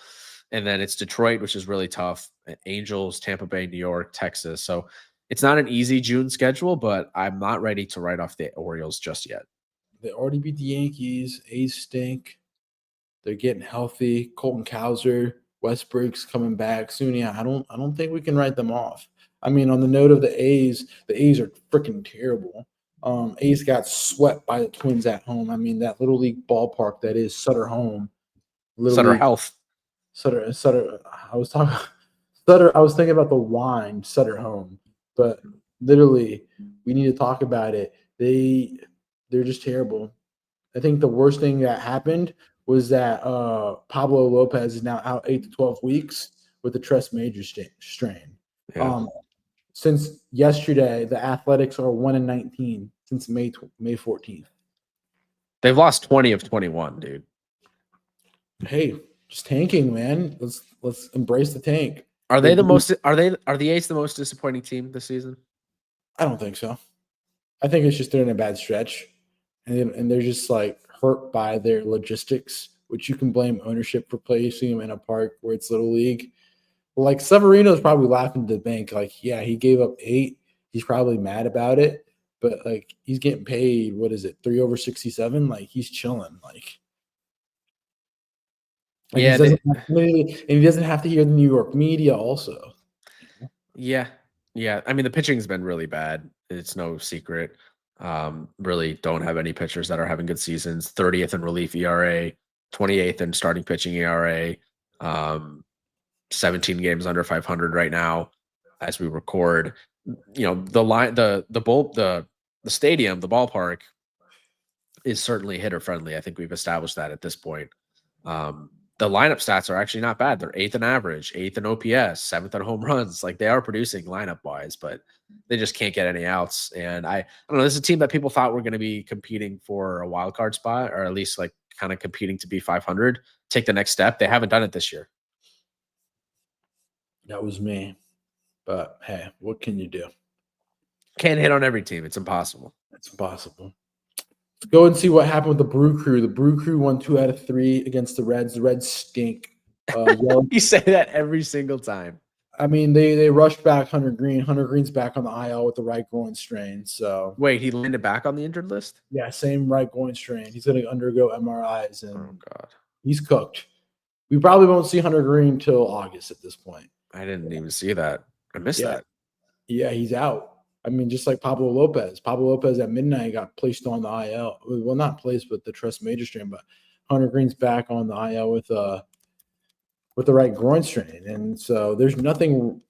[SPEAKER 1] And then it's Detroit, which is really tough. Angels, Tampa Bay, New York, Texas. So it's not an easy June schedule, but I'm not ready to write off the Orioles just yet.
[SPEAKER 2] They already beat the Yankees. A's stink. They're getting healthy. Colton Cowser, Westbrook's coming back soon. Yeah, I don't think we can write them off. On the note of the A's are freaking terrible. A's got swept by the Twins at home. That little league ballpark that is Sutter home.
[SPEAKER 1] Sutter Health.
[SPEAKER 2] Sutter. I was thinking about the wine, Sutter Home. But literally, we need to talk about it. They're just terrible. I think the worst thing that happened was that Pablo López is now out 8 to 12 weeks with a Tress major strain.
[SPEAKER 1] Yeah.
[SPEAKER 2] Since yesterday, the Athletics are 1-19 since May 14th.
[SPEAKER 1] They've lost 20 of 21, dude.
[SPEAKER 2] Hey, just tanking, man. Let's embrace the tank.
[SPEAKER 1] Are they the most? Are the A's the most disappointing team this season?
[SPEAKER 2] I don't think so. I think it's just they're in a bad stretch, and they're just hurt by their logistics, which you can blame ownership for placing them in a park where it's little league. Severino's probably laughing to the bank. Yeah, he gave up 8. He's probably mad about it. but like he's getting paid. What is it? 3 over 67. Like he's chilling. Like
[SPEAKER 1] Yeah,
[SPEAKER 2] he doesn't have to hear the New York media also.
[SPEAKER 1] yeah. I mean, the pitching's been really bad. It's no secret. Really don't have any pitchers that are having good seasons. 30th in relief ERA, 28th in starting pitching ERA. 17 games under 500 right now as we record. The stadium, the ballpark is certainly hitter friendly. I think we've established that at this point. The lineup stats are actually not bad. They're 8th in average, 8th in OPS, 7th in home runs. Like they are producing lineup wise, but they just can't get any outs. And I don't know. This is a team that people thought were going to be competing for a wild card spot, or at least like kind of competing to be 500, take the next step. They haven't done it this year.
[SPEAKER 2] That was me. But hey, what can you do?
[SPEAKER 1] Can't hit on every team. It's impossible.
[SPEAKER 2] It's impossible. Let's go and see what happened with the Brew Crew. The Brew Crew won 2 out of 3 against the Reds. The Reds stink.
[SPEAKER 1] You say that every single time.
[SPEAKER 2] I mean, they rushed back Hunter Green. Hunter Green's back on the IL with the right groin strain. So
[SPEAKER 1] wait, he landed back on the injured list?
[SPEAKER 2] Yeah, same right groin strain. He's going to undergo MRIs, and
[SPEAKER 1] oh god,
[SPEAKER 2] he's cooked. We probably won't see Hunter Green till August at this point.
[SPEAKER 1] I didn't even see that. I missed that.
[SPEAKER 2] Yeah, he's out. I mean, just like Pablo Lopez. Pablo Lopez at midnight got placed on the IL. Well, not placed, but the trust major strain. But Hunter Green's back on the IL with the right groin strain, and so there's nothing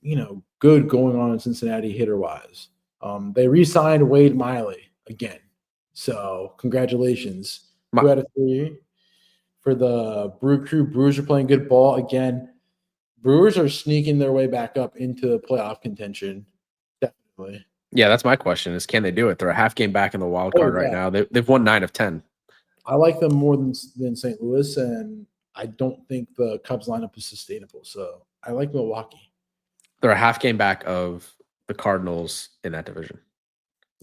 [SPEAKER 2] good going on in Cincinnati hitter wise. They re-signed Wade Miley again, so congratulations. 2 out of 3 for the Brew Crew. Brewers are playing good ball again. Brewers are sneaking their way back up into playoff contention. Definitely.
[SPEAKER 1] Yeah, that's my question is, can they do it? They're a half game back in the wild card right now. They've won 9 of 10.
[SPEAKER 2] I like them more than St. Louis, and I don't think the Cubs lineup is sustainable. So I like Milwaukee.
[SPEAKER 1] They're a half game back of the Cardinals in that division.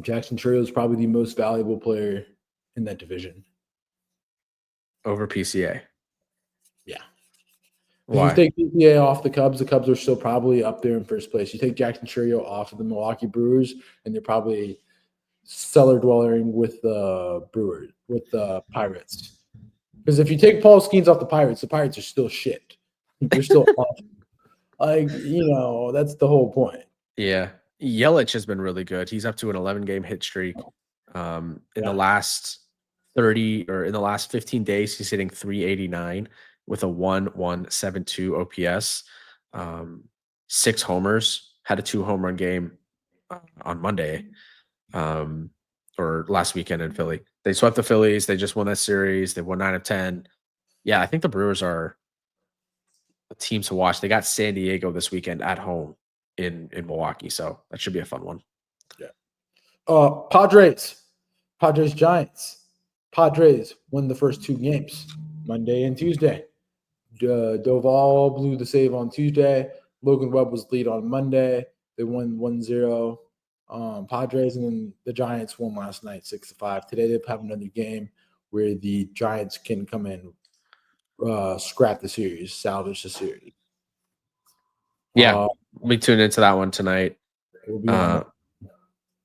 [SPEAKER 2] Jackson Chourio is probably the most valuable player in that division.
[SPEAKER 1] Over PCA.
[SPEAKER 2] Yeah.
[SPEAKER 1] Why?
[SPEAKER 2] You take PCA off the Cubs are still probably up there in first place. You take Jackson Chourio off of the Milwaukee Brewers, and they're probably cellar dwelling with the Brewers, with the Pirates. Because if you take Paul Skenes off the Pirates are still shit. They're still awful. That's the whole point.
[SPEAKER 1] Yeah. Yelich has been really good. He's up to an 11-game hit streak. In the last 15 days, he's hitting 389 with a 1.172 OPS. 6 homers, had a 2 home run game on Monday, or last weekend in Philly. They swept the Phillies. They just won that series. They won 9 of 10. Yeah, I think the Brewers are a team to watch. They got San Diego this weekend at home in Milwaukee, so that should be a fun one.
[SPEAKER 2] Yeah. Padres Giants. Padres won the first 2 games, Monday and Tuesday. Doval blew the save on Tuesday. Logan Webb was lead on Monday. They won 1-0. Padres, and then the Giants won last night 6-5. Today they have another game where the Giants can come in, scrap the series, salvage the series.
[SPEAKER 1] Yeah, we tune into that one tonight.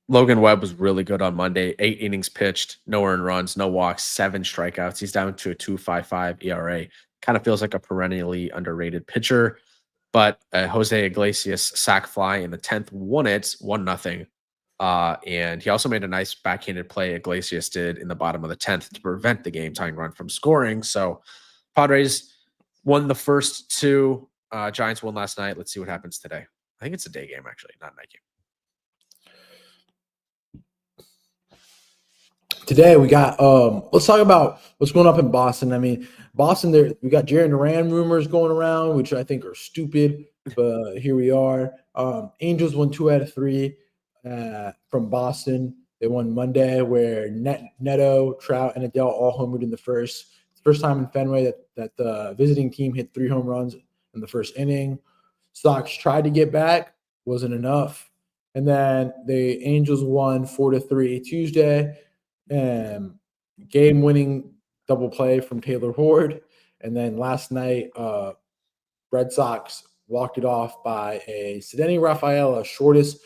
[SPEAKER 1] Logan Webb was really good on Monday. 8 innings pitched, no earned runs, no walks, 7 strikeouts. He's down to a 2.55 ERA. Kind of feels like a perennially underrated pitcher. But Jose Iglesias sac fly in the 10th won it 1-0. And he also made a nice backhanded play, Iglesias did, in the bottom of the 10th to prevent the game-tying run from scoring. So Padres won the first 2. Giants won last night. Let's see what happens today. I think it's a day game, actually, not a night game.
[SPEAKER 2] Today we got let's talk about what's going up in Boston. I mean, Boston, we got Jarren Duran rumors going around, which I think are stupid, but here we are. Angels won 2 out of 3 from Boston. They won Monday, where Neto, Trout, and Adele all homered in the first. It's the first time in Fenway that the visiting team hit 3 home runs in the first inning. Sox tried to get back, wasn't enough. And then the Angels won 4-3 Tuesday. Game-winning double play from Taylor Ward. And then last night, Red Sox walked it off by a Cedeni Rafaela shortest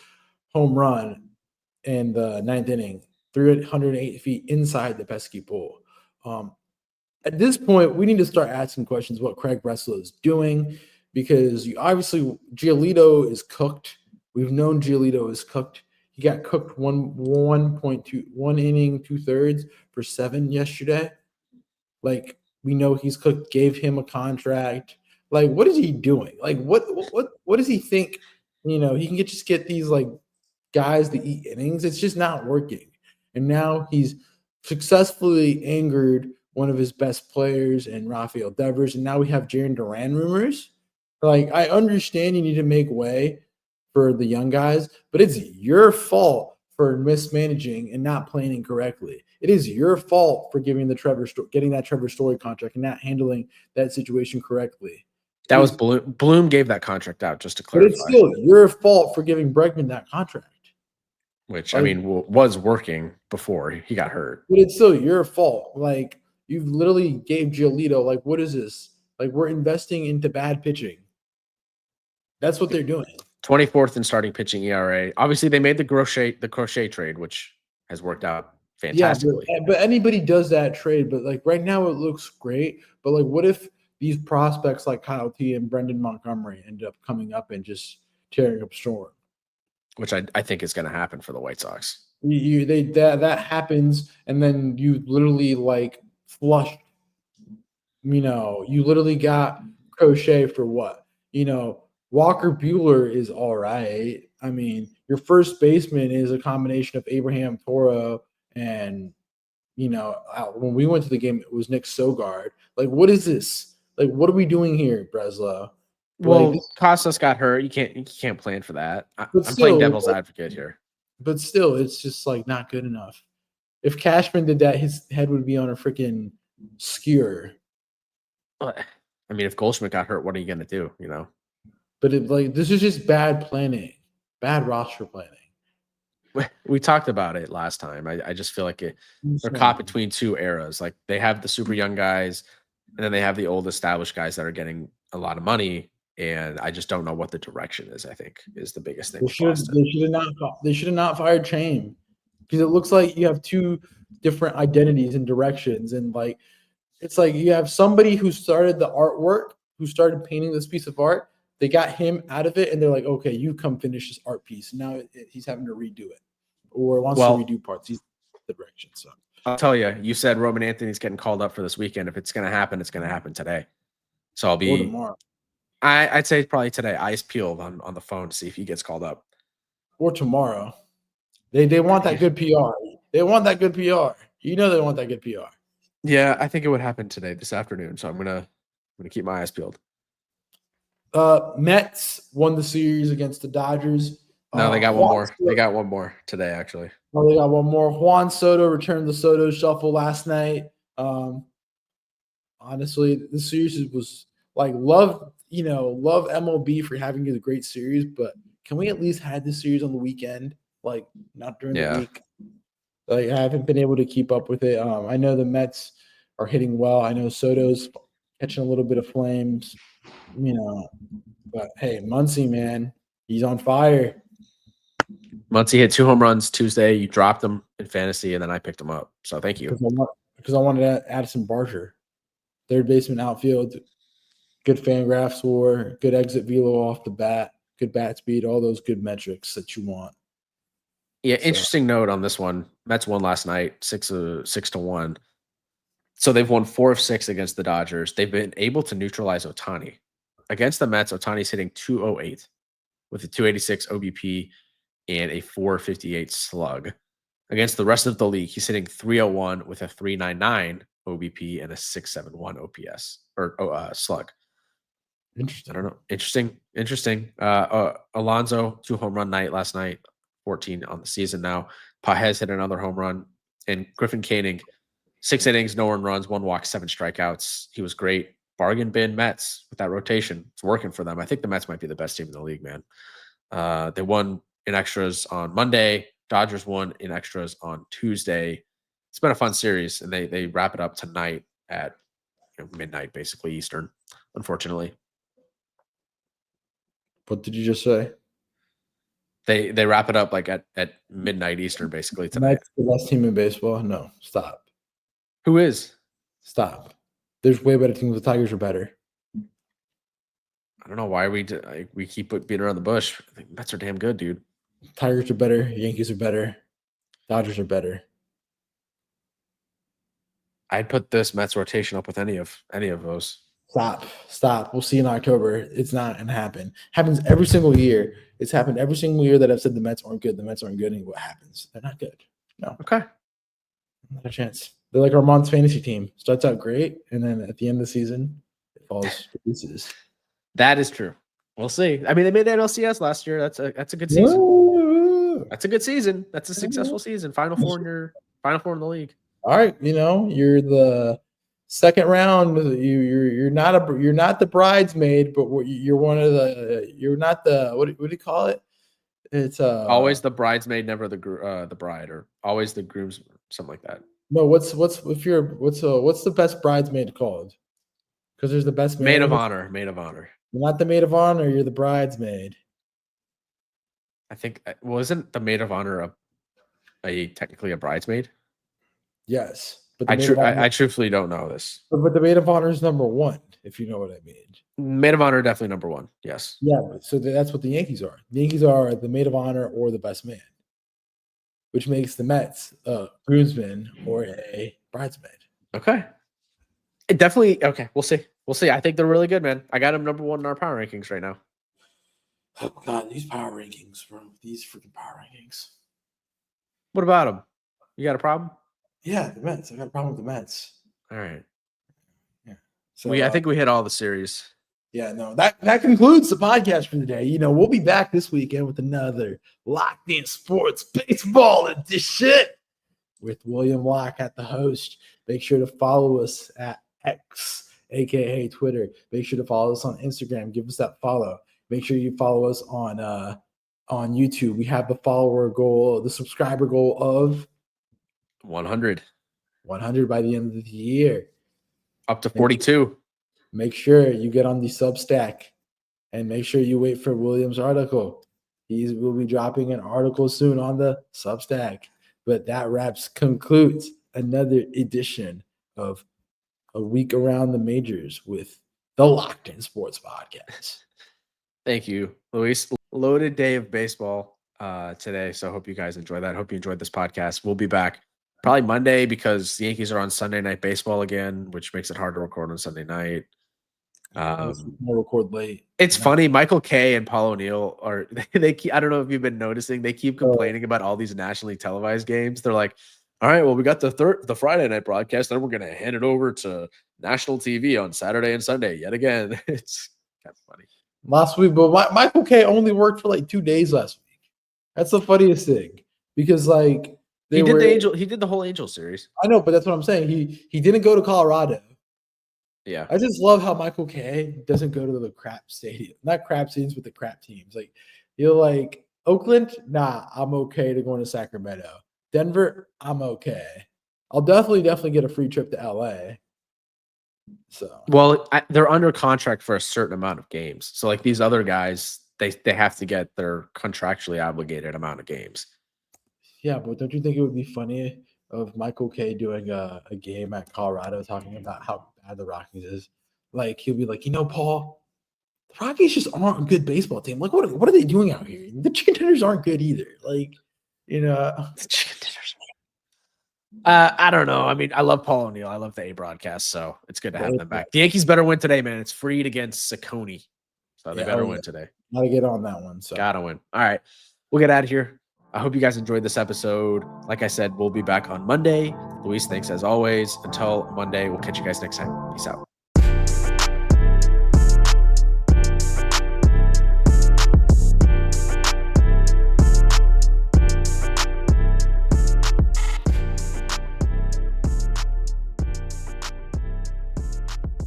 [SPEAKER 2] home run in the ninth inning, 308 feet inside the pesky pool. At this point, we need to start asking questions what Craig Breslow is doing, because obviously Giolito is cooked. We've known Giolito is cooked. He got cooked 1 inning, 2/3 for 7 yesterday. Like, we know he's cooked, gave him a contract. Like, what is he doing? Like, what does he think? He can just get these like guys to eat innings. It's just not working. And now he's successfully angered one of his best players in Rafael Devers. And now we have Jarren Duran rumors. Like, I understand you need to make way for the young guys, but it's your fault for mismanaging and not planning correctly. It is your fault for getting that Trevor Story contract and not handling that situation correctly.
[SPEAKER 1] That was Bloom. Bloom gave that contract out, just to
[SPEAKER 2] But
[SPEAKER 1] clarify.
[SPEAKER 2] it's still your fault for giving Bregman that contract.
[SPEAKER 1] Which, I mean, was working before he got hurt.
[SPEAKER 2] But it's still your fault. Like, you literally gave Giolito, like, what is this? Like, we're investing into bad pitching. That's what they're doing.
[SPEAKER 1] 24th in starting pitching ERA. Obviously, they made the crochet trade, which has worked out fantastically.
[SPEAKER 2] Yeah, but anybody does that trade. But like right now, it looks great. But like, what if these prospects like Kyle T and Brendan Montgomery end up coming up and just tearing up Storm?
[SPEAKER 1] Which I think is going to happen for the White Sox.
[SPEAKER 2] That happens, and then you literally like flushed. You literally got Crochet for what? Walker Buehler is all right. I mean, your first baseman is a combination of Abraham Toro and, when we went to the game, it was Nick Sogard. Like, what is this? Like, what are we doing here, Breslow?
[SPEAKER 1] Well, Costas got hurt. You can't plan for that. I'm playing devil's advocate here.
[SPEAKER 2] But still, it's just like not good enough. If Cashman did that, his head would be on a freaking skewer.
[SPEAKER 1] I mean, if Goldschmidt got hurt, what are you going to do?
[SPEAKER 2] But this is just bad planning, bad roster planning.
[SPEAKER 1] We talked about it last time. I just feel like they're caught between two eras. Like, they have the super young guys, and then they have the old established guys that are getting a lot of money. And I just don't know what the direction is. I think is the biggest thing.
[SPEAKER 2] They should have not fired Chain, because it looks like you have two different identities and directions. And like, it's like you have somebody who started the artwork, who started painting this piece of art. They got him out of it, and they're like, okay, you come finish this art piece. And now he's having to redo it, or wants to redo parts. He's the direction. So
[SPEAKER 1] I'll tell you, you said Roman Anthony's getting called up for this weekend. If it's going to happen, it's going to happen today. So I'll be tomorrow. I'd say probably today. Eyes peeled on the phone to see if he gets called up.
[SPEAKER 2] Or tomorrow. They want that good PR. They want that good PR. They want that good PR.
[SPEAKER 1] Yeah, I think it would happen today, this afternoon. So I'm gonna keep my eyes peeled.
[SPEAKER 2] Mets won the series against the Dodgers.
[SPEAKER 1] No, they got one more. They got one more today, actually.
[SPEAKER 2] Oh, they got one more. Juan Soto returned the Soto shuffle last night. Honestly, the series was like love MLB for having a great series, but can we at least have this series on the weekend? Like, not during the week. Like, I haven't been able to keep up with it. I know the Mets are hitting well. I know Soto's catching a little bit of flames, but hey, Muncy, man, he's on fire.
[SPEAKER 1] Muncy hit 2 home runs Tuesday. You dropped him in fantasy, and then I picked him up. So thank you.
[SPEAKER 2] Because I wanted Addison Barger, third baseman, outfield, good FanGraphs WAR, good exit velo off the bat, good bat speed, all those good metrics that you want.
[SPEAKER 1] Yeah, interesting note on this one. Mets won last night, 6-1. So they've won 4 of 6 against the Dodgers. They've been able to neutralize Ohtani. Against the Mets, Ohtani's hitting 208 with a 286 OBP and a 458 slug. Against the rest of the league, he's hitting 301 with a 399 OBP and a 671 OPS or slug.
[SPEAKER 2] Interesting.
[SPEAKER 1] I don't know. Interesting. Alonso, 2 home run night last night, 14 on the season now. Pajes hit another home run. And Griffin Koenig, 6 innings, no earned runs, 1 walk, 7 strikeouts. He was great. Bargain bin Mets with that rotation. It's working for them. I think the Mets might be the best team in the league, man. They won in extras on Monday. Dodgers won in extras on Tuesday. It's been a fun series, and they wrap it up tonight at midnight, basically Eastern, unfortunately.
[SPEAKER 2] What did you just say?
[SPEAKER 1] They wrap it up like at midnight Eastern, basically tonight.
[SPEAKER 2] Mets, the best team in baseball. No, stop.
[SPEAKER 1] Who is?
[SPEAKER 2] Stop. There's way better teams. The Tigers are better.
[SPEAKER 1] I don't know why we keep beating around the bush. I think Mets are damn good, dude.
[SPEAKER 2] Tigers are better. Yankees are better. Dodgers are better.
[SPEAKER 1] I'd put this Mets rotation up with any of those.
[SPEAKER 2] Stop. We'll see in October. It's not going to happen. Happens every single year. It's happened every single year that I've said the Mets aren't good. The Mets aren't good. And what happens? They're not good. No.
[SPEAKER 1] Okay.
[SPEAKER 2] Not a chance. They're like Armand's fantasy team. Starts out great, and then at the end of the season, it falls to pieces.
[SPEAKER 1] That is true. We'll see. I mean, they made the NLCS last year. That's a good season.
[SPEAKER 2] Woo!
[SPEAKER 1] That's a good season. That's a successful season. Final four in the league.
[SPEAKER 2] All right, you're the second round. You're not the bridesmaid, but you're one of the. You're not the what do you call it? It's
[SPEAKER 1] always the bridesmaid, never the bride, or always the groom's, something like that.
[SPEAKER 2] No, what's the best bridesmaid called? Because there's the best
[SPEAKER 1] maid of honor. Maid of honor.
[SPEAKER 2] You're not the maid of honor. You're the bridesmaid.
[SPEAKER 1] I think wasn't the maid of honor technically a bridesmaid?
[SPEAKER 2] Yes,
[SPEAKER 1] but I truthfully don't know this.
[SPEAKER 2] But the maid of honor is number one, if you know what I mean.
[SPEAKER 1] Maid of honor definitely number one. Yes.
[SPEAKER 2] Yeah. So that's what the Yankees are. The Yankees are the maid of honor or the best man, which makes the Mets a groomsman or a bridesmaid.
[SPEAKER 1] Okay. It definitely. Okay. We'll see. We'll see. I think they're really good, man. I got them number one in our power rankings right now.
[SPEAKER 2] Oh God, these power rankings, bro. These freaking power rankings.
[SPEAKER 1] What about them? You got a problem?
[SPEAKER 2] Yeah, the Mets. I got a problem with the Mets.
[SPEAKER 1] All right.
[SPEAKER 2] Yeah. So
[SPEAKER 1] I think we hit all the series.
[SPEAKER 2] Yeah, no, that concludes the podcast for the day. We'll be back this weekend with another Locked In Sports Baseball edition with William Locke at the host. Make sure to follow us at X, aka Twitter. Make sure to follow us on Instagram. Give us that follow. Make sure you follow us on YouTube. We have the subscriber goal of
[SPEAKER 1] 100
[SPEAKER 2] by the end of the year.
[SPEAKER 1] Up to 42.
[SPEAKER 2] Make sure you get on the Substack and make sure you wait for William's article. He will be dropping an article soon on the Substack. But that concludes another edition of A Week Around the Majors with the Locked In Sports Podcast.
[SPEAKER 1] Thank you, Luis. Loaded day of baseball today. So I hope you guys enjoy that. I hope you enjoyed this podcast. We'll be back probably Monday because the Yankees are on Sunday Night Baseball again, which makes it hard to record on Sunday night.
[SPEAKER 2] We'll record late.
[SPEAKER 1] It's funny. Michael Kay and Paul O'Neill they keep, I don't know if you've been noticing, they keep complaining about all these nationally televised games. They're like, all right, well, we got the Friday night broadcast, then we're going to hand it over to national TV on Saturday and Sunday yet again. It's kind of funny.
[SPEAKER 2] Last week, but Michael Kay only worked for like 2 days last week. That's the funniest thing because he
[SPEAKER 1] did the whole Angel series.
[SPEAKER 2] I know, but that's what I'm saying. He didn't go to Colorado.
[SPEAKER 1] Yeah.
[SPEAKER 2] I just love how Michael Kay doesn't go to the crap stadium. Not crap stadiums, but the crap teams. Like, you're like, Oakland? Nah, I'm okay to going to Sacramento. Denver? I'm okay. I'll definitely get a free trip to LA. So,
[SPEAKER 1] well, they're under contract for a certain amount of games. So, like these other guys, they have to get their contractually obligated amount of games.
[SPEAKER 2] Yeah, but don't you think it would be funny of Michael Kay doing a game at Colorado talking about how bad the Rockies is? Like, he'll be like, Paul, the Rockies just aren't a good baseball team. Like, what are they doing out here? The Chicken Tenders aren't good either. Like,
[SPEAKER 1] the Chicken Tenders. I don't know. I mean, I love Paul O'Neill. I love the A broadcast, so it's good to have them back. The Yankees better win today, man. It's Freed against Skenes, so they better win today.
[SPEAKER 2] Gotta get on that one. So
[SPEAKER 1] gotta win. All right, we'll get out of here. I hope you guys enjoyed this episode. Like I said, we'll be back on Monday. Luis, thanks as always. Until Monday, we'll catch you guys next time. Peace out.